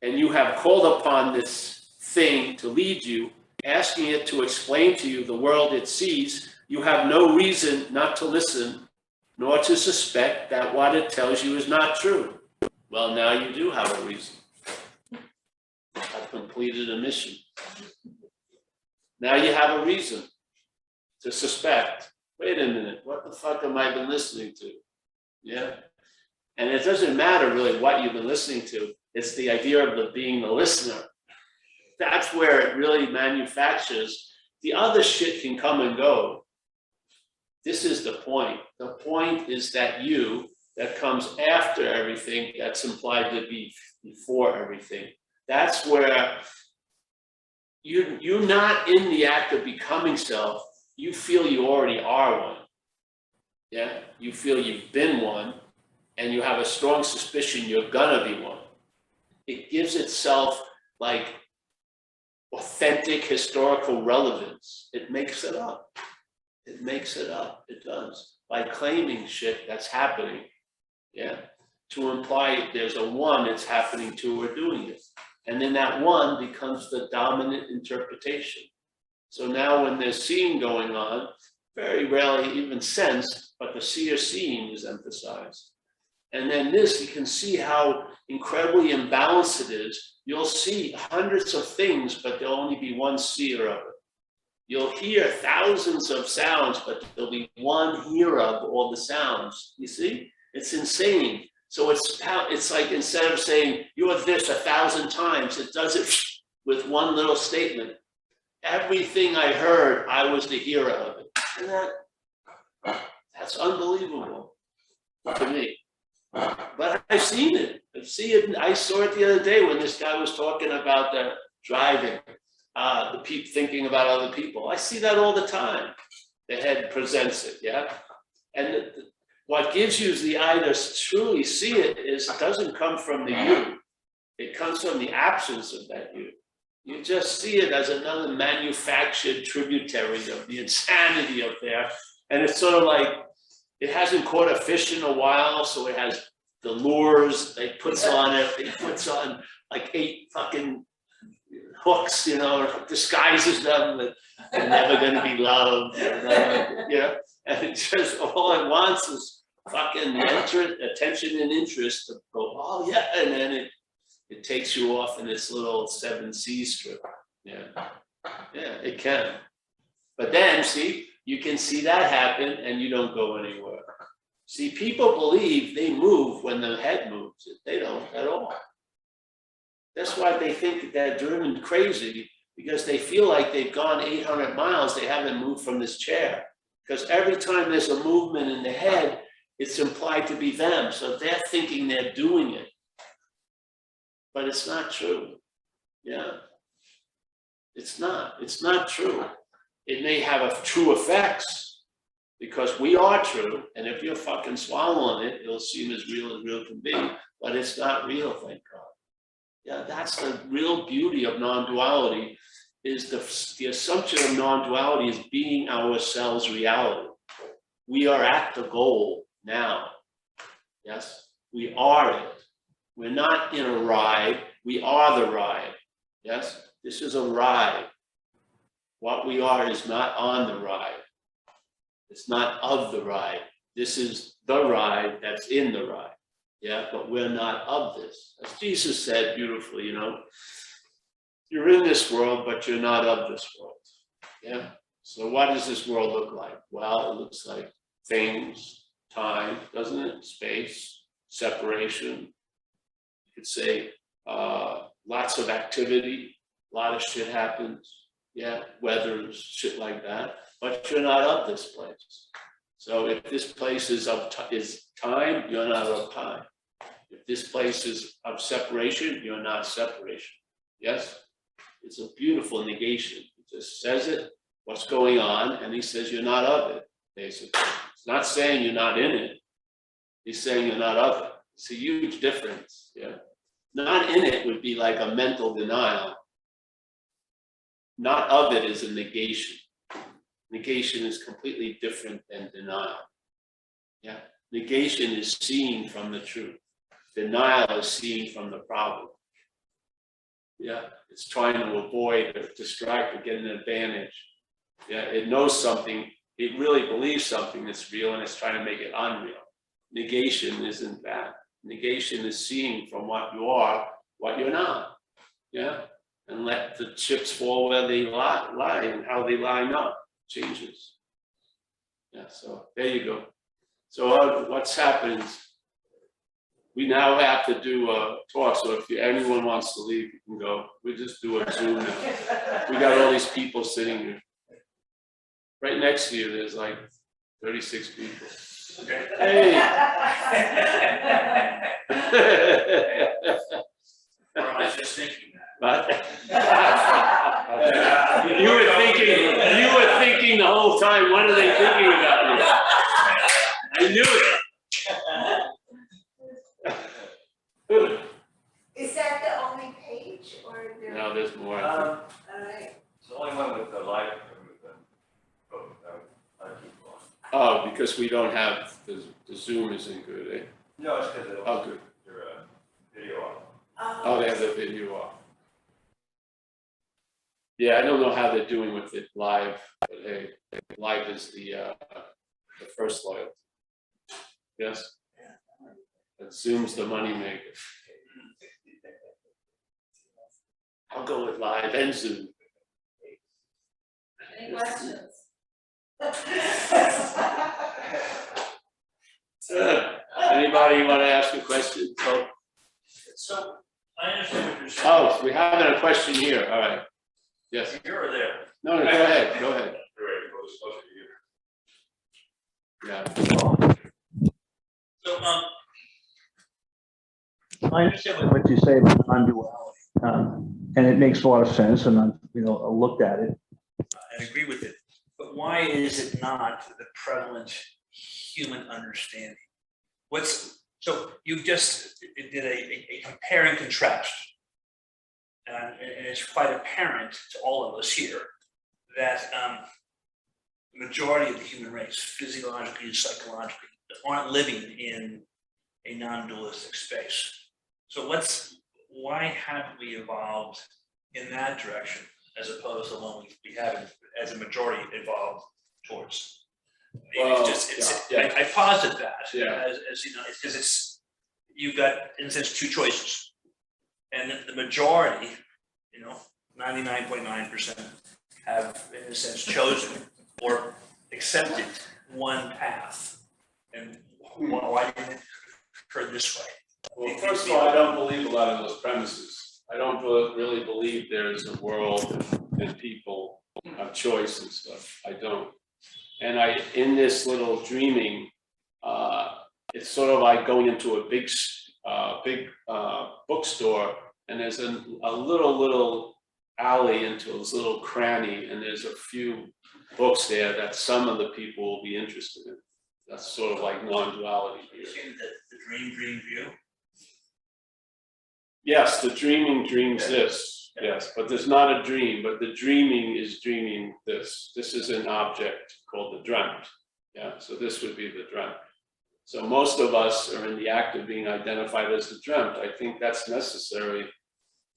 and you have called upon this thing to lead you, asking it to explain to you the world it sees, you have no reason not to listen, nor to suspect that what it tells you is not true. Well, now you do have a reason. I've completed a mission. Now you have a reason to suspect, wait a minute, what the fuck am I been listening to? Yeah. And it doesn't matter really what you've been listening to. It's the idea of being the listener. That's where it really manufactures. The other shit can come and go. This is the point. The point is that you, that comes after everything, that's implied to be before everything. That's where you're not in the act of becoming self. You feel you already are one. Yeah, you feel you've been one, and you have a strong suspicion you're gonna be one. It gives itself like authentic historical relevance. It makes it up. It makes it up. It does. By claiming shit that's happening. Yeah. To imply there's a one it's happening to or doing it. And then that one becomes the dominant interpretation. So now when there's seeing going on, very rarely even sensed, but the seer seeing is emphasized. And then this, you can see how incredibly imbalanced it is. You'll see hundreds of things, but there'll only be one seer of it. You'll hear thousands of sounds, but there'll be one hearer of all the sounds. You see? It's insane. So it's like instead of saying, you're this 1,000 times, it does it with one little statement. Everything I heard, I was the hearer of it. And that's unbelievable to me. But I've seen it. I saw it the other day when this guy was talking about the driving, the people thinking about other people. I see that all the time. The head presents it, yeah? And what gives you the eye to truly see it doesn't come from the you. It comes from the absence of that you. You just see it as another manufactured tributary of the insanity up there. And it's sort of like, it hasn't caught a fish in a while, so it has the lures they puts on it. It puts on like 8 fucking hooks, you know, disguises them that they're never going to be loved. Yeah, and it just all it wants is fucking attention and interest to go, oh yeah, and then it takes you off in this little 7 seas strip. Yeah, yeah, it can. But then, see, you can see that happen and you don't go anywhere. See, people believe they move when the head moves. They don't at all. That's why they think they're driven crazy, because they feel like they've gone 800 miles, they haven't moved from this chair. Because every time there's a movement in the head, it's implied to be them. So they're thinking they're doing it. But it's not true. Yeah. It's not true. It may have true effects because we are true. And if you're fucking swallowing it, it'll seem as real can be, but it's not real, thank God. Yeah, that's the real beauty of non-duality, is the assumption of non-duality is being ourselves reality. We are at the goal now. Yes, we are it. We're not in a ride, we are the ride. Yes, this is a ride. What we are is not on the ride. It's not of the ride. This is the ride that's in the ride. Yeah, but we're not of this. As Jesus said beautifully, you know, you're in this world, but you're not of this world. Yeah. So what does this world look like? Well, it looks like things, time, doesn't it? Space, separation. You could say lots of activity, a lot of shit happens. Yeah, weather, shit like that. But you're not of this place. So if this place is time, you're not of time. If this place is of separation, you're not separation. Yes? It's a beautiful negation. He just says it, what's going on, and he says you're not of it, basically. It's not saying you're not in it. He's saying you're not of it. It's a huge difference. Yeah. Not in it would be like a mental denial. Not of it is a negation. Negation is completely different than denial. Yeah. Negation is seeing from the truth. Denial is seeing from the problem. Yeah. It's trying to avoid or distract or get an advantage. Yeah. It knows something. It really believes something that's real and it's trying to make it unreal. Negation isn't that. Negation is seeing from what you are, what you're not. Yeah. And let the chips fall where they lie and how they line up changes. Yeah, so there you go. So what's happened? We now have to do a talk. So if anyone wants to leave, you can go. We'll just do a Zoom now. We got all these people sitting here. Right next to you, there's like 36 people. Hey. I was just thinking that. What? You were thinking the whole time, what are they thinking about me? I knew it. Is that the only page or there? No, there's more. Alright. It's the only one with the live. Oh, because we don't have, the Zoom isn't good, eh? No, it's because Oh, good. your video off. Oh, they have the video off. Yeah, I don't know how they're doing with it live, but hey, live is the first loyalty. Yes? But Zoom's the moneymaker. I'll go with live and Zoom. Any questions? Anybody want to ask a question? Oh, So, I understand what you're saying. oh, we have a question here. All right. Yes. Here or there? No, no, go ahead. Go ahead. Yeah. So, I understand what you say about non-duality, and it makes a lot of sense, and I've looked at it. I agree with it, but why is it not the prevalent human understanding? So you just did a compare and contrast, and it's quite apparent to all of us here that the majority of the human race, physiologically and psychologically, aren't living in a non-dualistic space. So why haven't we evolved in that direction as opposed to the one we haven't, as a majority, evolved towards? Well, I posit that as it's because you've got, in a sense, two choices, and the majority, 99.9% have, in a sense, chosen or accepted one path. And why didn't it occur this way? Well, first of all, I don't believe a lot of those premises. I don't really believe there's a world and people have choice and stuff. I don't. And in this little dreaming, it's sort of like going into a big bookstore, and there's a little alley into this little cranny, and there's a few books there that some of the people will be interested in. That's sort of like non-duality here. You're saying that the dream view? Yes, the dreaming dreams this, yes, but there's not a dream, but the dreaming is dreaming this. This is an object called the dreamt. Yeah, so this would be the dreamt. So most of us are in the act of being identified as the dreamt. I think that's necessary.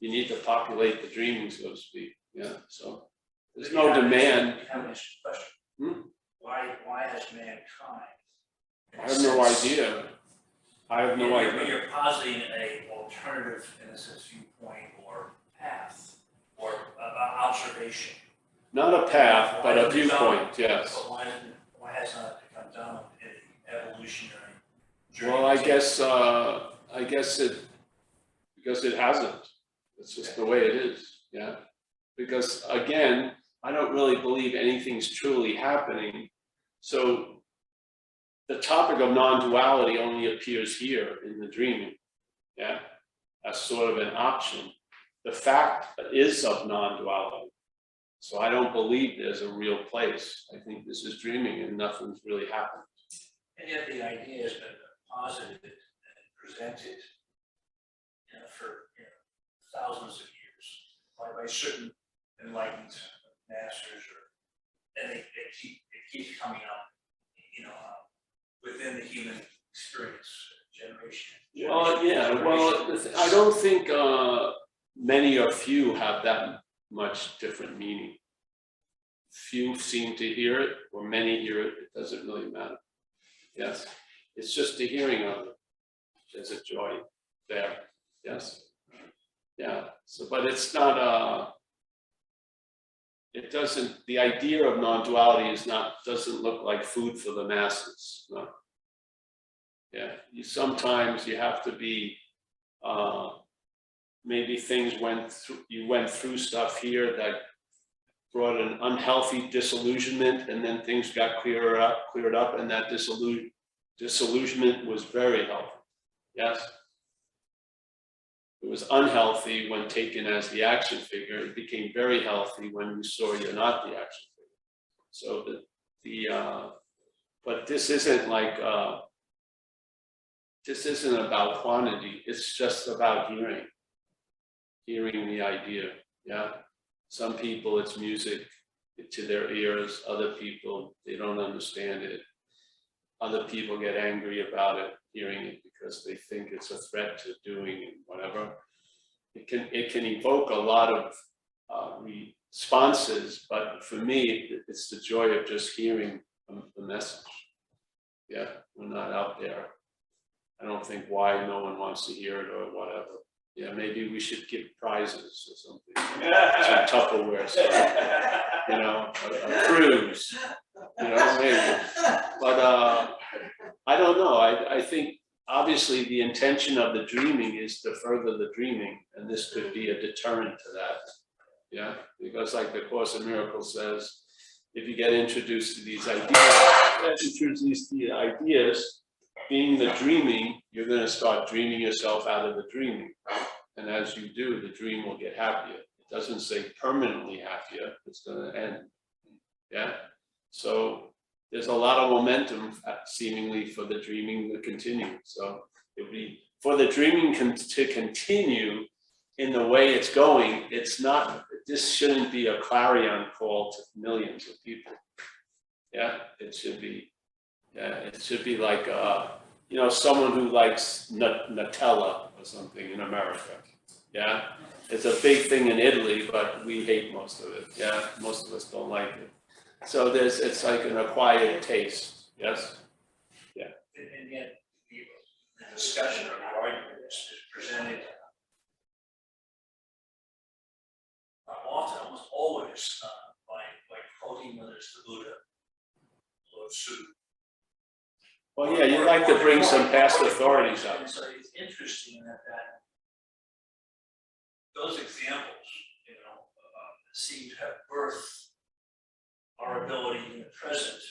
You need to populate the dreaming, so to speak. Yeah, so there's no demand. You haven't answered the question. Why has mankind? I have no idea. I have no idea. You're positing an alternative, in a sense, viewpoint or path or observation. Not a path, but a viewpoint, yes. But why has not become dominant in the evolutionary journey? Well, I guess because it hasn't. It's just the way it is, yeah. Because again, I don't really believe anything's truly happening. So the topic of non-duality only appears here in the dreaming, yeah, as sort of an option. The fact is of non-duality. So I don't believe there's a real place. I think this is dreaming and nothing's really happened. And yet the idea has been posited and presented for thousands of years by certain enlightened masters, and it keeps coming up, within the human experience, generation. Well, yeah, well, I don't think many or few have that much different meaning. Few seem to hear it, or many hear it, it doesn't really matter. Yes, it's just the hearing of it. There's a joy there, yes. Yeah, so, but it's not, the idea of non-duality doesn't look like food for the masses, no. Yeah, sometimes you have to be, maybe you went through stuff here that brought an unhealthy disillusionment, and then things got cleared up, and that disillusionment was very healthy, yes. It was unhealthy when taken as the action figure. It became very healthy when you saw you're not the action figure. So but this isn't like, this isn't about quantity. It's just about hearing the idea. Yeah. Some people it's music to their ears. Other people, they don't understand it. Other people get angry about it, hearing it, because they think it's a threat to doing and whatever. It can evoke a lot of responses, but for me, it's the joy of just hearing the message. Yeah, we're not out there I don't think why no one wants to hear it or whatever. Yeah, maybe we should give prizes or something. Some Tupperware stuff, you know, a cruise, you know, maybe. But I don't know. I think obviously the intention of the dreaming is to further the dreaming, and this could be a deterrent to that. Yeah, because like the Course in Miracles says, if you get introduced to these ideas, being the dreaming, you're going to start dreaming yourself out of the dreaming. And as you do, the dream will get happier. It doesn't say permanently happier, it's going to end. Yeah. So there's a lot of momentum seemingly for the dreaming to continue. So it would be for the dreaming to continue in the way it's going. It's not, this shouldn't be a clarion call to millions of people. Yeah, it should be. Yeah, it should be like, you know, someone who likes Nutella or something in America. Yeah, it's a big thing in Italy, but we hate most of it. Yeah, most of us don't like it. So it's like an acquired taste. Yes. Yeah. And yet the discussion or the argument is presented often, almost always, by quoting whether it's the Buddha or Su. Well, yeah, you like to bring some past authorities up. And so it's interesting that those examples, you know, seem to have birthed our ability in the present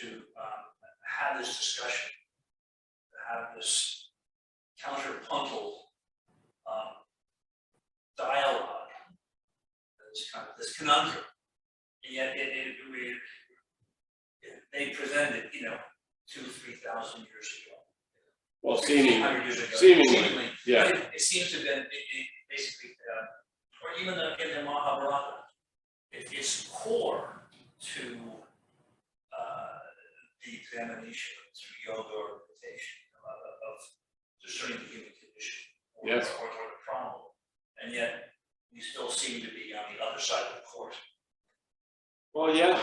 to have this discussion, to have this counterpuntal dialogue, this conundrum, and yet they presented, you know, 2,000-3,000 years ago. Well, 1,500 years ago. seemingly, yeah. But it seems to have been basically, or even in the Mahabharata, it's core to the examination through yoga or meditation of discerning the human condition or, Yes. or the problem. And yet we still seem to be on the other side of the court. Well, yeah.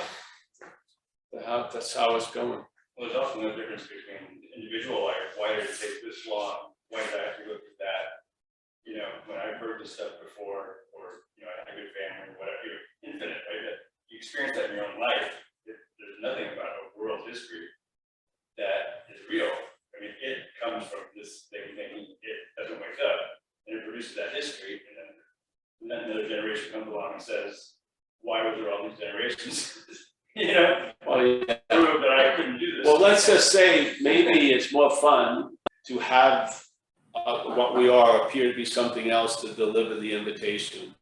That's how it's going. Well, there's also no difference between individual life. Why did it take this long? Why did I have to go through that? You know, when I've heard this stuff before, or, you know, I had a good family, whatever, you're infinite, right? You experience that in your own life. There's nothing about a world history that is real. I mean, it comes from this thing thinking it doesn't wake up, and it produces that history, and then another generation comes along and says, why was there all these generations? You know, Well, yeah. prove that I couldn't do this. Well, let's just say maybe it's more fun to have what we are appear to be something else to deliver the invitation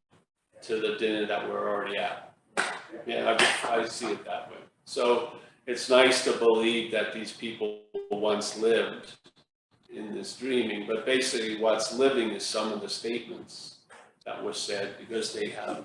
to the dinner that we're already at. Yeah, I see it that way. So it's nice to believe that these people once lived in this dreaming, but basically what's living is some of the statements that were said, because they have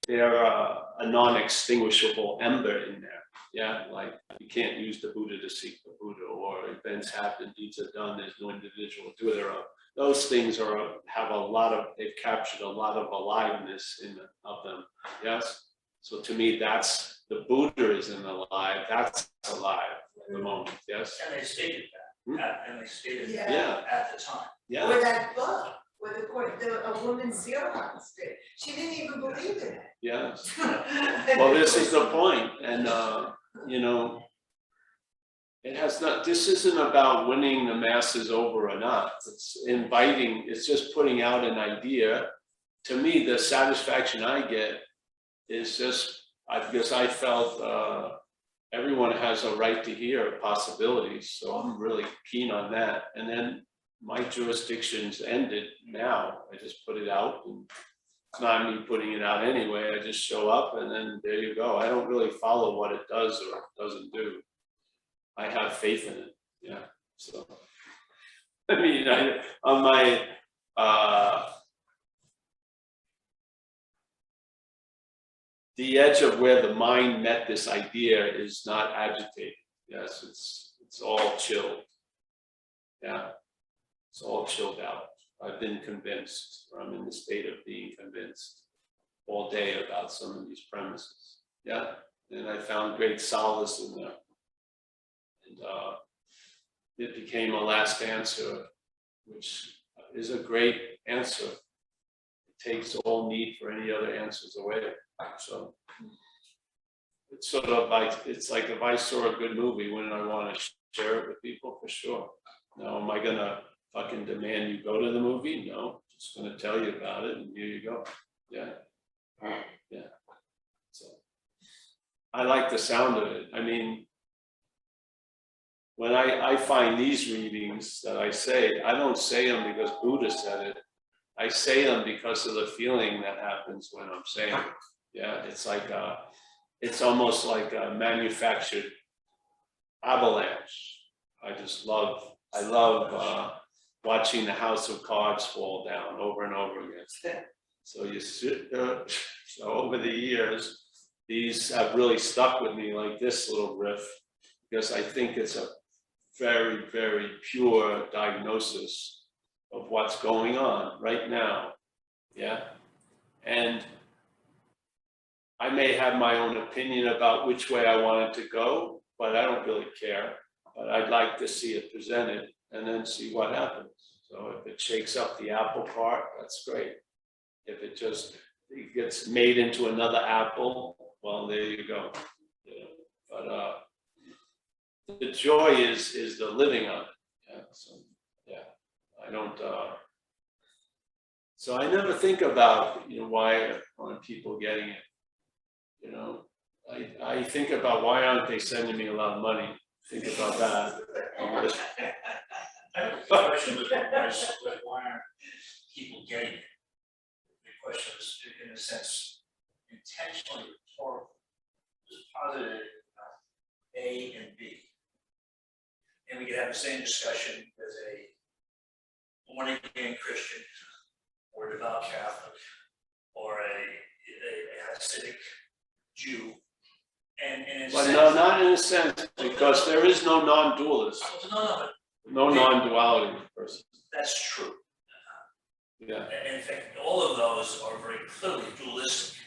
they're a non-extinguishable ember in there. Yeah, like you can't use the Buddha to seek the Buddha, or events happen, deeds are done, there's no individual do their own. Those things have a lot of, they've captured a lot of aliveness of them. Yes. So to me, that's the Buddha isn't alive, that's alive at the moment. Yes. And they stated that, and they stated that Yeah. at the time. Yeah. Or that book, where a woman Xerox did. She didn't even believe in it. Yes. Well, this is the point, and you know, it has not. This isn't about winning the masses over or not. It's inviting. It's just putting out an idea. To me, the satisfaction I get is just because I felt everyone has a right to hear possibilities, so I'm really keen on that. And then my jurisdiction's ended now. I just put it out, and it's not me putting it out anyway. I just show up, and then there you go. I don't really follow what it does or doesn't do. I have faith in it. Yeah. So, I mean, on my the edge of where the mind met this idea is not agitated. Yes, it's all chilled. Yeah. It's all chilled out. I've been convinced, or I'm in the state of being convinced all day about some of these premises. Yeah, and I found great solace in them. And it became a last answer, which is a great answer. It takes all need for any other answers away. So it's sort of like, it's like if I saw a good movie, wouldn't I want to share it with people? For sure. Now, am I gonna fucking demand you go to the movie? No, just gonna tell you about it and here you go. Yeah. Yeah. So I like the sound of it. I mean, when I find these readings that I say, I don't say them because Buddha said it. I say them because of the feeling that happens when I'm saying it. Yeah, it's like it's almost like a manufactured avalanche. I love watching the house of cards fall down over and over again. So you sit there, so over the years, these have really stuck with me, like this little riff, because I think it's a very, very pure diagnosis of what's going on right now. Yeah. And I may have my own opinion about which way I want it to go, but I don't really care. But I'd like to see it presented and then see what happens. So if it shakes up the apple cart, that's great. If it just gets made into another apple, well, there you go. Yeah. But the joy is the living of it. Yeah. So yeah, I don't. So I never think about why aren't people getting it. I think about why aren't they sending me a lot of money. Think about that. I have a question with why aren't people getting it? The question is, in a sense, intentionally rhetorical. Just positive A and B. And we could have the same discussion with a born-again Christian or devout Catholic or a Hasidic Jew. And in a But sense, no, not in a sense, because there is no non-dualist, no non-duality person. that's true. Yeah. And in fact, all of those are very clearly dualistic.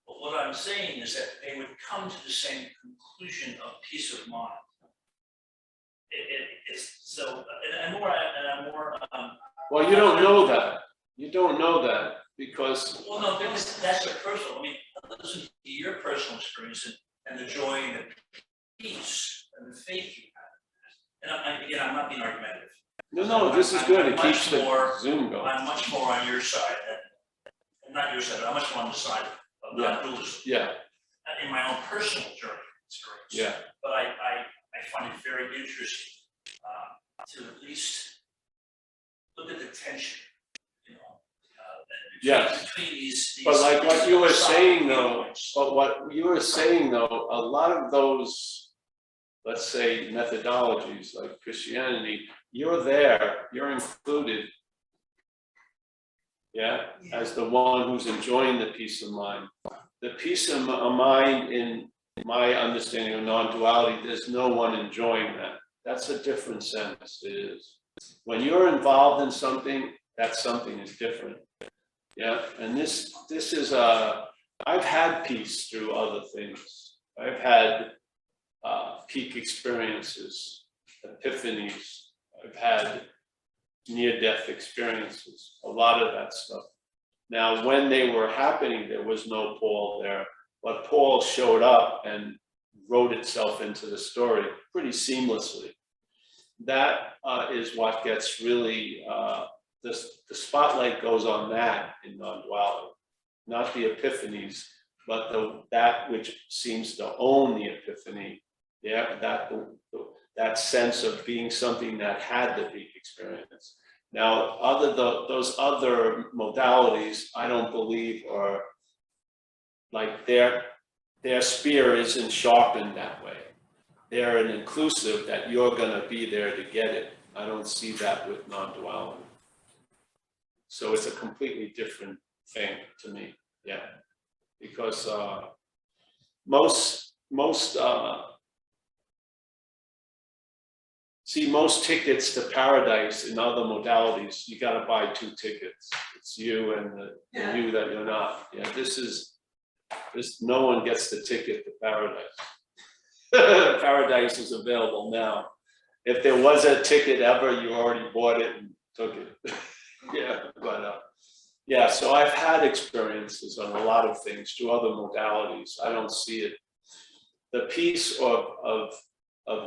But what I'm saying is that they would come to the same conclusion of peace of mind. It's so, and I'm more. Well, you don't know that. You don't know that because. Well, no, because that's a personal. I mean, listen to your personal experience and the joy and the peace and the faith you have. And again, I'm not being argumentative. No, this is good. It keeps the Zoom going. I'm much more on your side than, not your side, but I'm much more on the side of non-dualism. Yeah. In my own personal journey experience. Yeah. But I find it very interesting to at least look at the tension, between these. But like what you were saying though, viewpoints. but what you were saying though, a lot of those, let's say, methodologies like Christianity, you're there, you're included, as the one who's enjoying the peace of mind. The peace of mind, in my understanding of non-duality, there's no one enjoying that. That's a different sense. It is. When you're involved in something, that something is different. Yeah, and this is I've had peace through other things. I've had peak experiences, epiphanies. I've had near-death experiences, a lot of that stuff. Now, when they were happening, there was no Paul there, but Paul showed up and wrote itself into the story pretty seamlessly. That is what gets really, the spotlight goes on that in non-duality, not the epiphanies, but that which seems to own the epiphany. Yeah, that sense of being something that had the peak experience. Now, those other modalities, I don't believe are like their spear isn't sharpened that way. They're an inclusive that you're going to be there to get it. I don't see that with non-duality. So it's a completely different thing to me. Yeah, because most tickets to paradise in other modalities, you got to buy 2 tickets. It's you and the you that you're not. Yeah, this no one gets the ticket to paradise. Paradise is available now, if there was a ticket ever, you already bought it and took it. Yeah, but yeah, so I've had experiences on a lot of things through other modalities. I don't see it. The piece of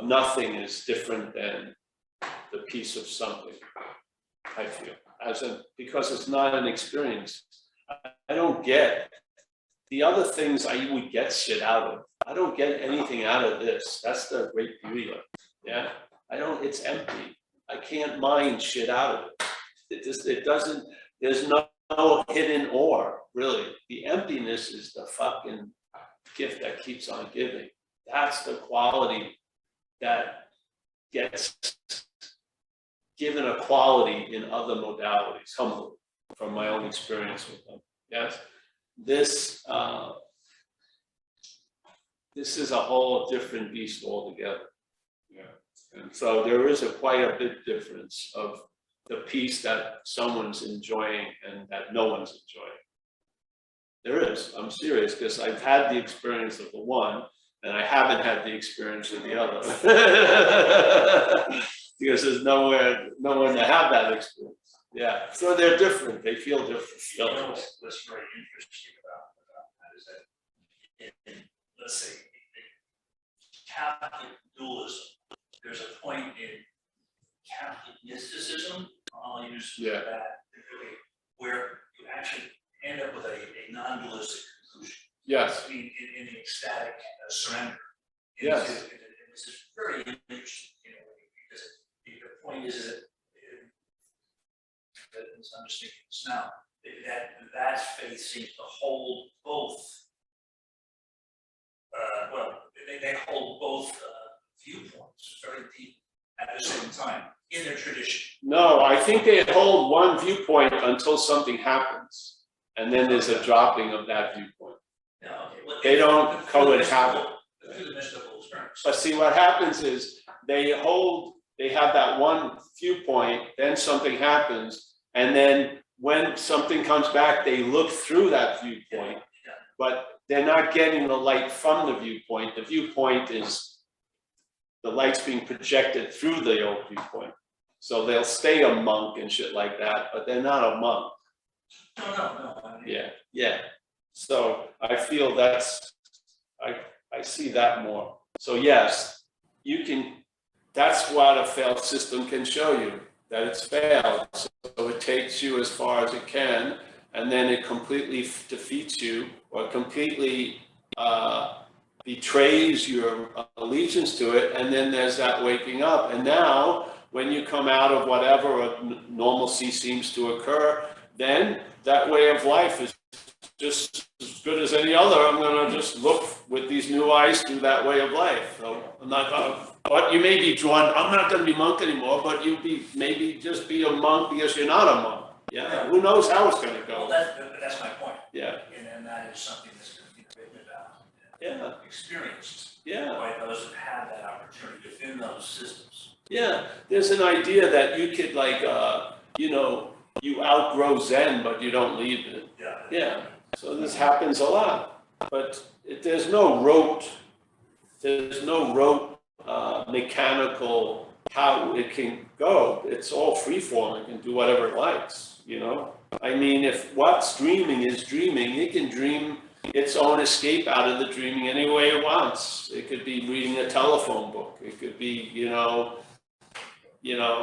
nothing is different than the piece of something, I feel, because it's not an experience. I don't get the other things I would get shit out of. I don't get anything out of this. That's the great beauty of it. Yeah, it's empty. I can't mine shit out of it. It doesn't, there's no hidden ore, really. The emptiness is the fucking gift that keeps on giving. That's the quality that gets given a quality in other modalities, humbly, from my own experience with them. Yes, this is a whole different beast altogether. Yeah, and so there is quite a big difference of the peace that someone's enjoying and that no one's enjoying. There is. I'm serious, because I've had the experience of the one, and I haven't had the experience of the other. Because there's no one to have that experience. Yeah, so they're different. They feel different. You know what's very interesting about that is that in, let's say, in Catholic dualism, there's a point in Catholic mysticism, I'll use that, where you actually end up with a non-dualistic conclusion. Yes. In the ecstatic surrender. Yes. This is very interesting, because the point is that, as I'm just thinking this now, that faith seems to hold both. They hold both viewpoints very deep at the same time in their tradition. No, I think they hold one viewpoint until something happens, and then there's a dropping of that viewpoint. No, okay. Well, they don't cohabit. Through the mystical experience. But see, what happens is they have that one viewpoint, then something happens, and then when something comes back, they look through that viewpoint, but they're not getting the light from the viewpoint. The viewpoint is the light's being projected through the old viewpoint. So they'll stay a monk and shit like that, but they're not a monk. No. Yeah. So I feel I see that more. So yes, you can, that's what a failed system can show you, that it's failed. So it takes you as far as it can, and then it completely defeats you, or completely betrays your allegiance to it, and then there's that waking up. And now, when you come out of whatever normalcy seems to occur, then that way of life is just as good as any other. I'm going to just look with these new eyes through that way of life. So I'm not, but you may be drawn, I'm not going to be monk anymore, but maybe just be a monk because you're not a monk. Yeah, who knows how it's going to go. Well, that's my point. Yeah. And that is something that's going to be written about. Yeah. Experienced. Yeah. By those that have that opportunity within those systems. Yeah, there's an idea that you could you outgrow Zen, but you don't leave it. Yeah. So this happens a lot, but there's no rote mechanical how it can go. It's all freeform. It can do whatever it likes, I mean, if what's dreaming is dreaming, it can dream its own escape out of the dreaming any way it wants. It could be reading a telephone book. It could be,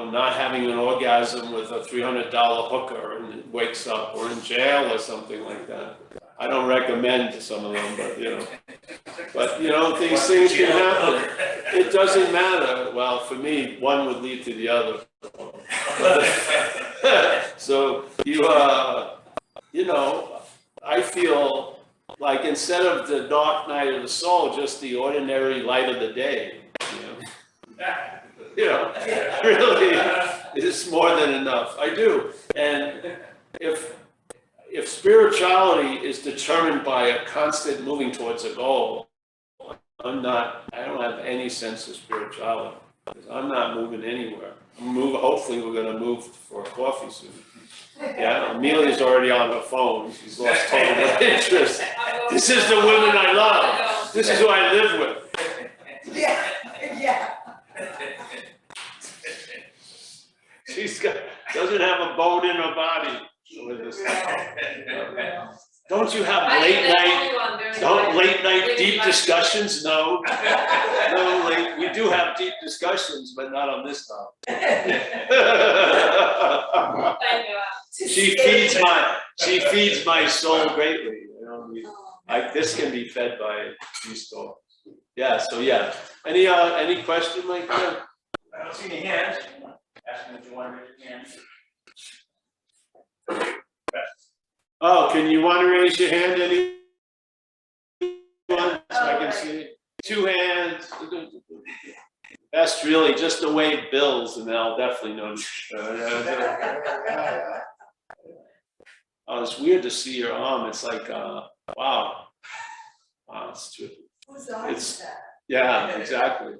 not having an orgasm with a $300 hooker and it wakes up, or in jail or something like that. I don't recommend some of them, but these things can happen. It doesn't matter. Well, for me, one would lead to the other. So I feel like instead of the dark night of the soul, just the ordinary light of the day, really, it's more than enough. I do. And if spirituality is determined by a constant moving towards a goal, I don't have any sense of spirituality, because I'm not moving anywhere. Hopefully we're going to move for a coffee soon. Yeah, Amelia's already on the phone. She's lost total interest. This is the woman I love. This is who I live with. Yeah. doesn't have a bone in her body. Don't you have late night deep discussions? No. No, we do have deep discussions, but not on this topic. She feeds my soul greatly. You know, this can be fed by these dogs. Yeah, so yeah. Any question like that? I don't see any hands. Asking if you want to raise your hand. Oh, can you want to raise your hand, anyone? So I can see. 2 hands. That's really just the way it bills, and I'll definitely notice. Oh, it's weird to see your arm. It's like, wow. Wow, it's true. Yeah, exactly.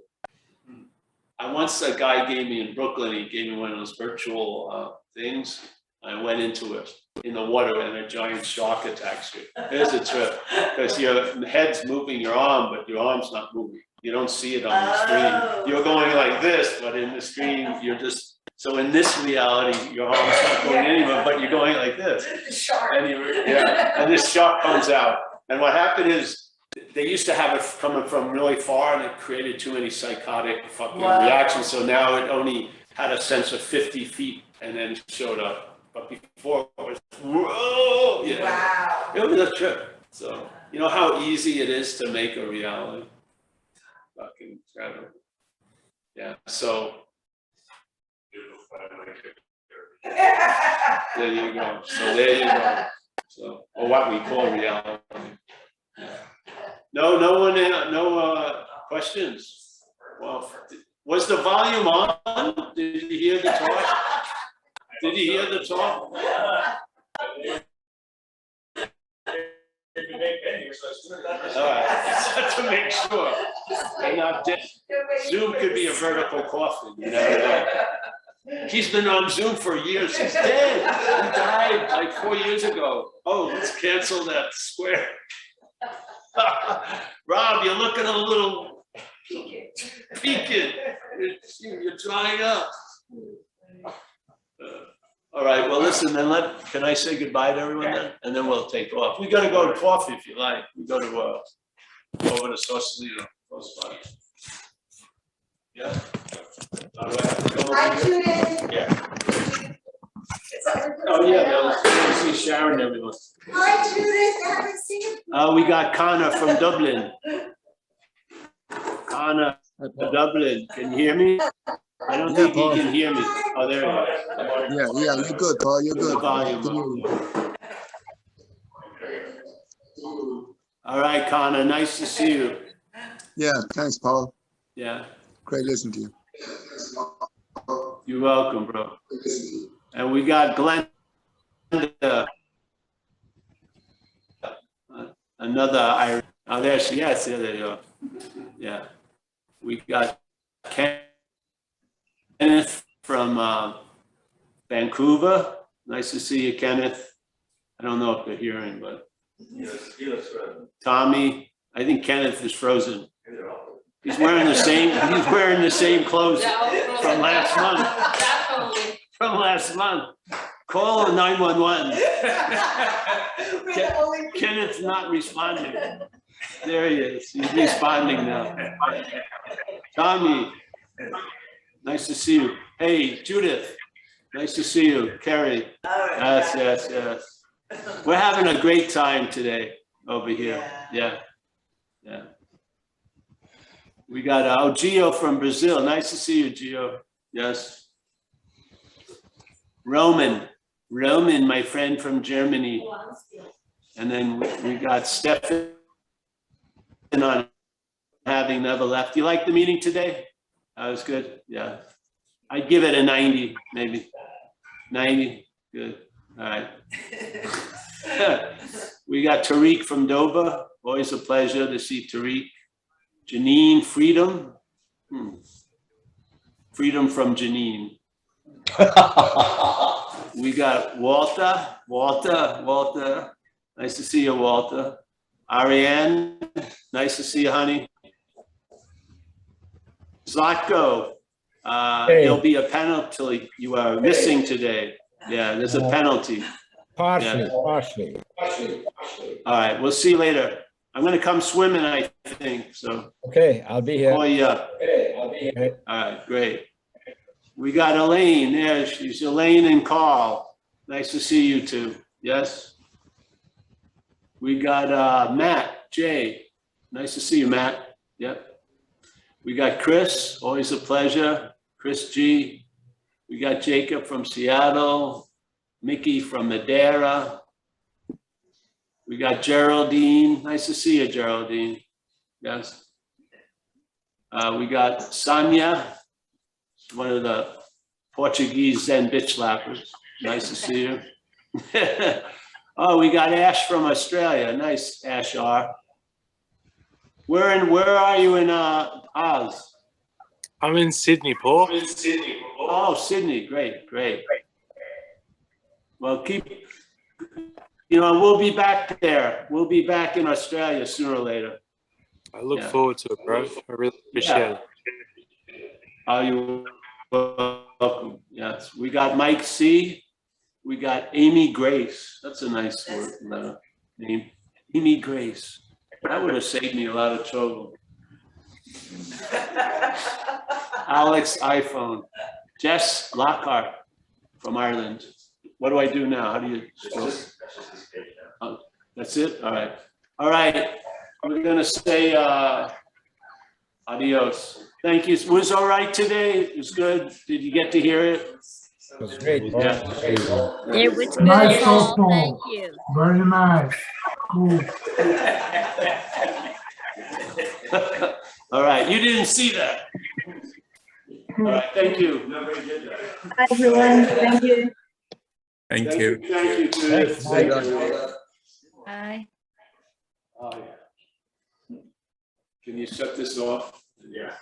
Once a guy gave me in Brooklyn, he gave me one of those virtual things. I went into it in the water and a giant shark attacks you. Here's a trip, because your head's moving your arm, but your arm's not moving. You don't see it on the screen. You're going like this, but in the screen, you're just, so in this reality, your arm's not going anywhere, but you're going like this. And this shark comes out. And what happened is, they used to have it coming from really far, and it created too many psychotic fucking reactions. So now it only had a sense of 50 feet and then showed up. But before it was, whoa, yeah. Wow. It was a trip. So, you know how easy it is to make a reality? Fucking incredible. Yeah, so. There you go. So there you go. So, or what we call reality. Yeah. No one, no questions. Well, was the volume on? Did you hear the talk? Did you hear the talk? All right, just to make sure. I'm not dead. Zoom could be a vertical coffin, you know. He's been on Zoom for years. He's dead. He died like 4 years ago. Oh, let's cancel that square. Rob, you're looking a little peaked. You're drying up. All right, well, listen, then can I say goodbye to everyone then? And then we'll take off. We gotta go to coffee if you like. We go to over to Sausalito, close by. Yeah. Do I have to go over Hi, here? Judith. Yeah. Oh, yeah, let's see Sharon, everyone. Hi, Judith. Haven't seen you. We got Connor from Dublin. Connor, Dublin, can you hear me? I don't think he can hear me. Oh, there you go. Yeah, you're good, Paul. You're good. Volume. All right, Connor, nice to see you. Yeah, thanks, Paul. Yeah. Great listening to you. You're welcome, bro. And we got Glenda, another Irish. Oh, there she is. Yeah, there you go. Yeah. We got Kenneth from Vancouver. Nice to see you, Kenneth. I don't know if they're hearing, but. Tommy, I think Kenneth is frozen. He's wearing the same clothes from last month. From last month. Call 911. Kenneth's not responding. There he is. He's responding now. Tommy, nice to see you. Hey, Judith, nice to see you. Kerry. Yes. We're having a great time today over here. Yeah. We got Gio from Brazil. Nice to see you, Gio. Yes. Roman, my friend from Germany. And then we got Stefan on having never left. You like the meeting today? That was good. Yeah. I'd give it a 90, maybe. 90. Good. All right. We got Tariq from Dover. Always a pleasure to see Tariq. Janine, Freedom. Freedom from Janine. We got Walter. Nice to see you, Walter. Ariane, nice to see you, honey. Zlatko, There'll be a penalty. You are missing today. Yeah, there's a penalty. Partially. All right, we'll see you later. I'm gonna come swimming, I think, so. Okay, I'll be here. Call you up. Okay. All right, great. We got Elaine there. She's Elaine and Carl. Nice to see you two. Yes. We got Matt J. Nice to see you, Matt. Yep. We got Chris. Always a pleasure. Chris G. We got Jacob from Seattle. Mickey from Madeira. We got Geraldine. Nice to see you, Geraldine. Yes. We got Sanya, one of the Portuguese Zen bitch slappers. Nice to see you. Oh, we got Ash from Australia. Nice, Ash R. Where are you in Oz? I'm in Sydney, Paul. Oh, Sydney. Great. Well, we'll be back there. We'll be back in Australia sooner or later. I look forward to it, bro. I really appreciate it. Oh, you're welcome. Yes, we got Mike C. We got Amy Grace. That's a nice name. Amy Grace. That would have saved me a lot of trouble. Alex iPhone. Jess Lockhart from Ireland. What do I do now? How do you spell? Oh, that's it? All right. We're going to say adios. Thank you. It was all right today. It was good. Did you get to hear it? It was great. Paul. Yeah. It was good, Nice, Paul. Paul. Thank you. Very nice. Cool. All right. You didn't see that. All right. Thank you. Bye, everyone. Thank you. Thank you. Thank you. Thanks, Mike. Bye. Oh, yeah. Can you shut this off? Yeah.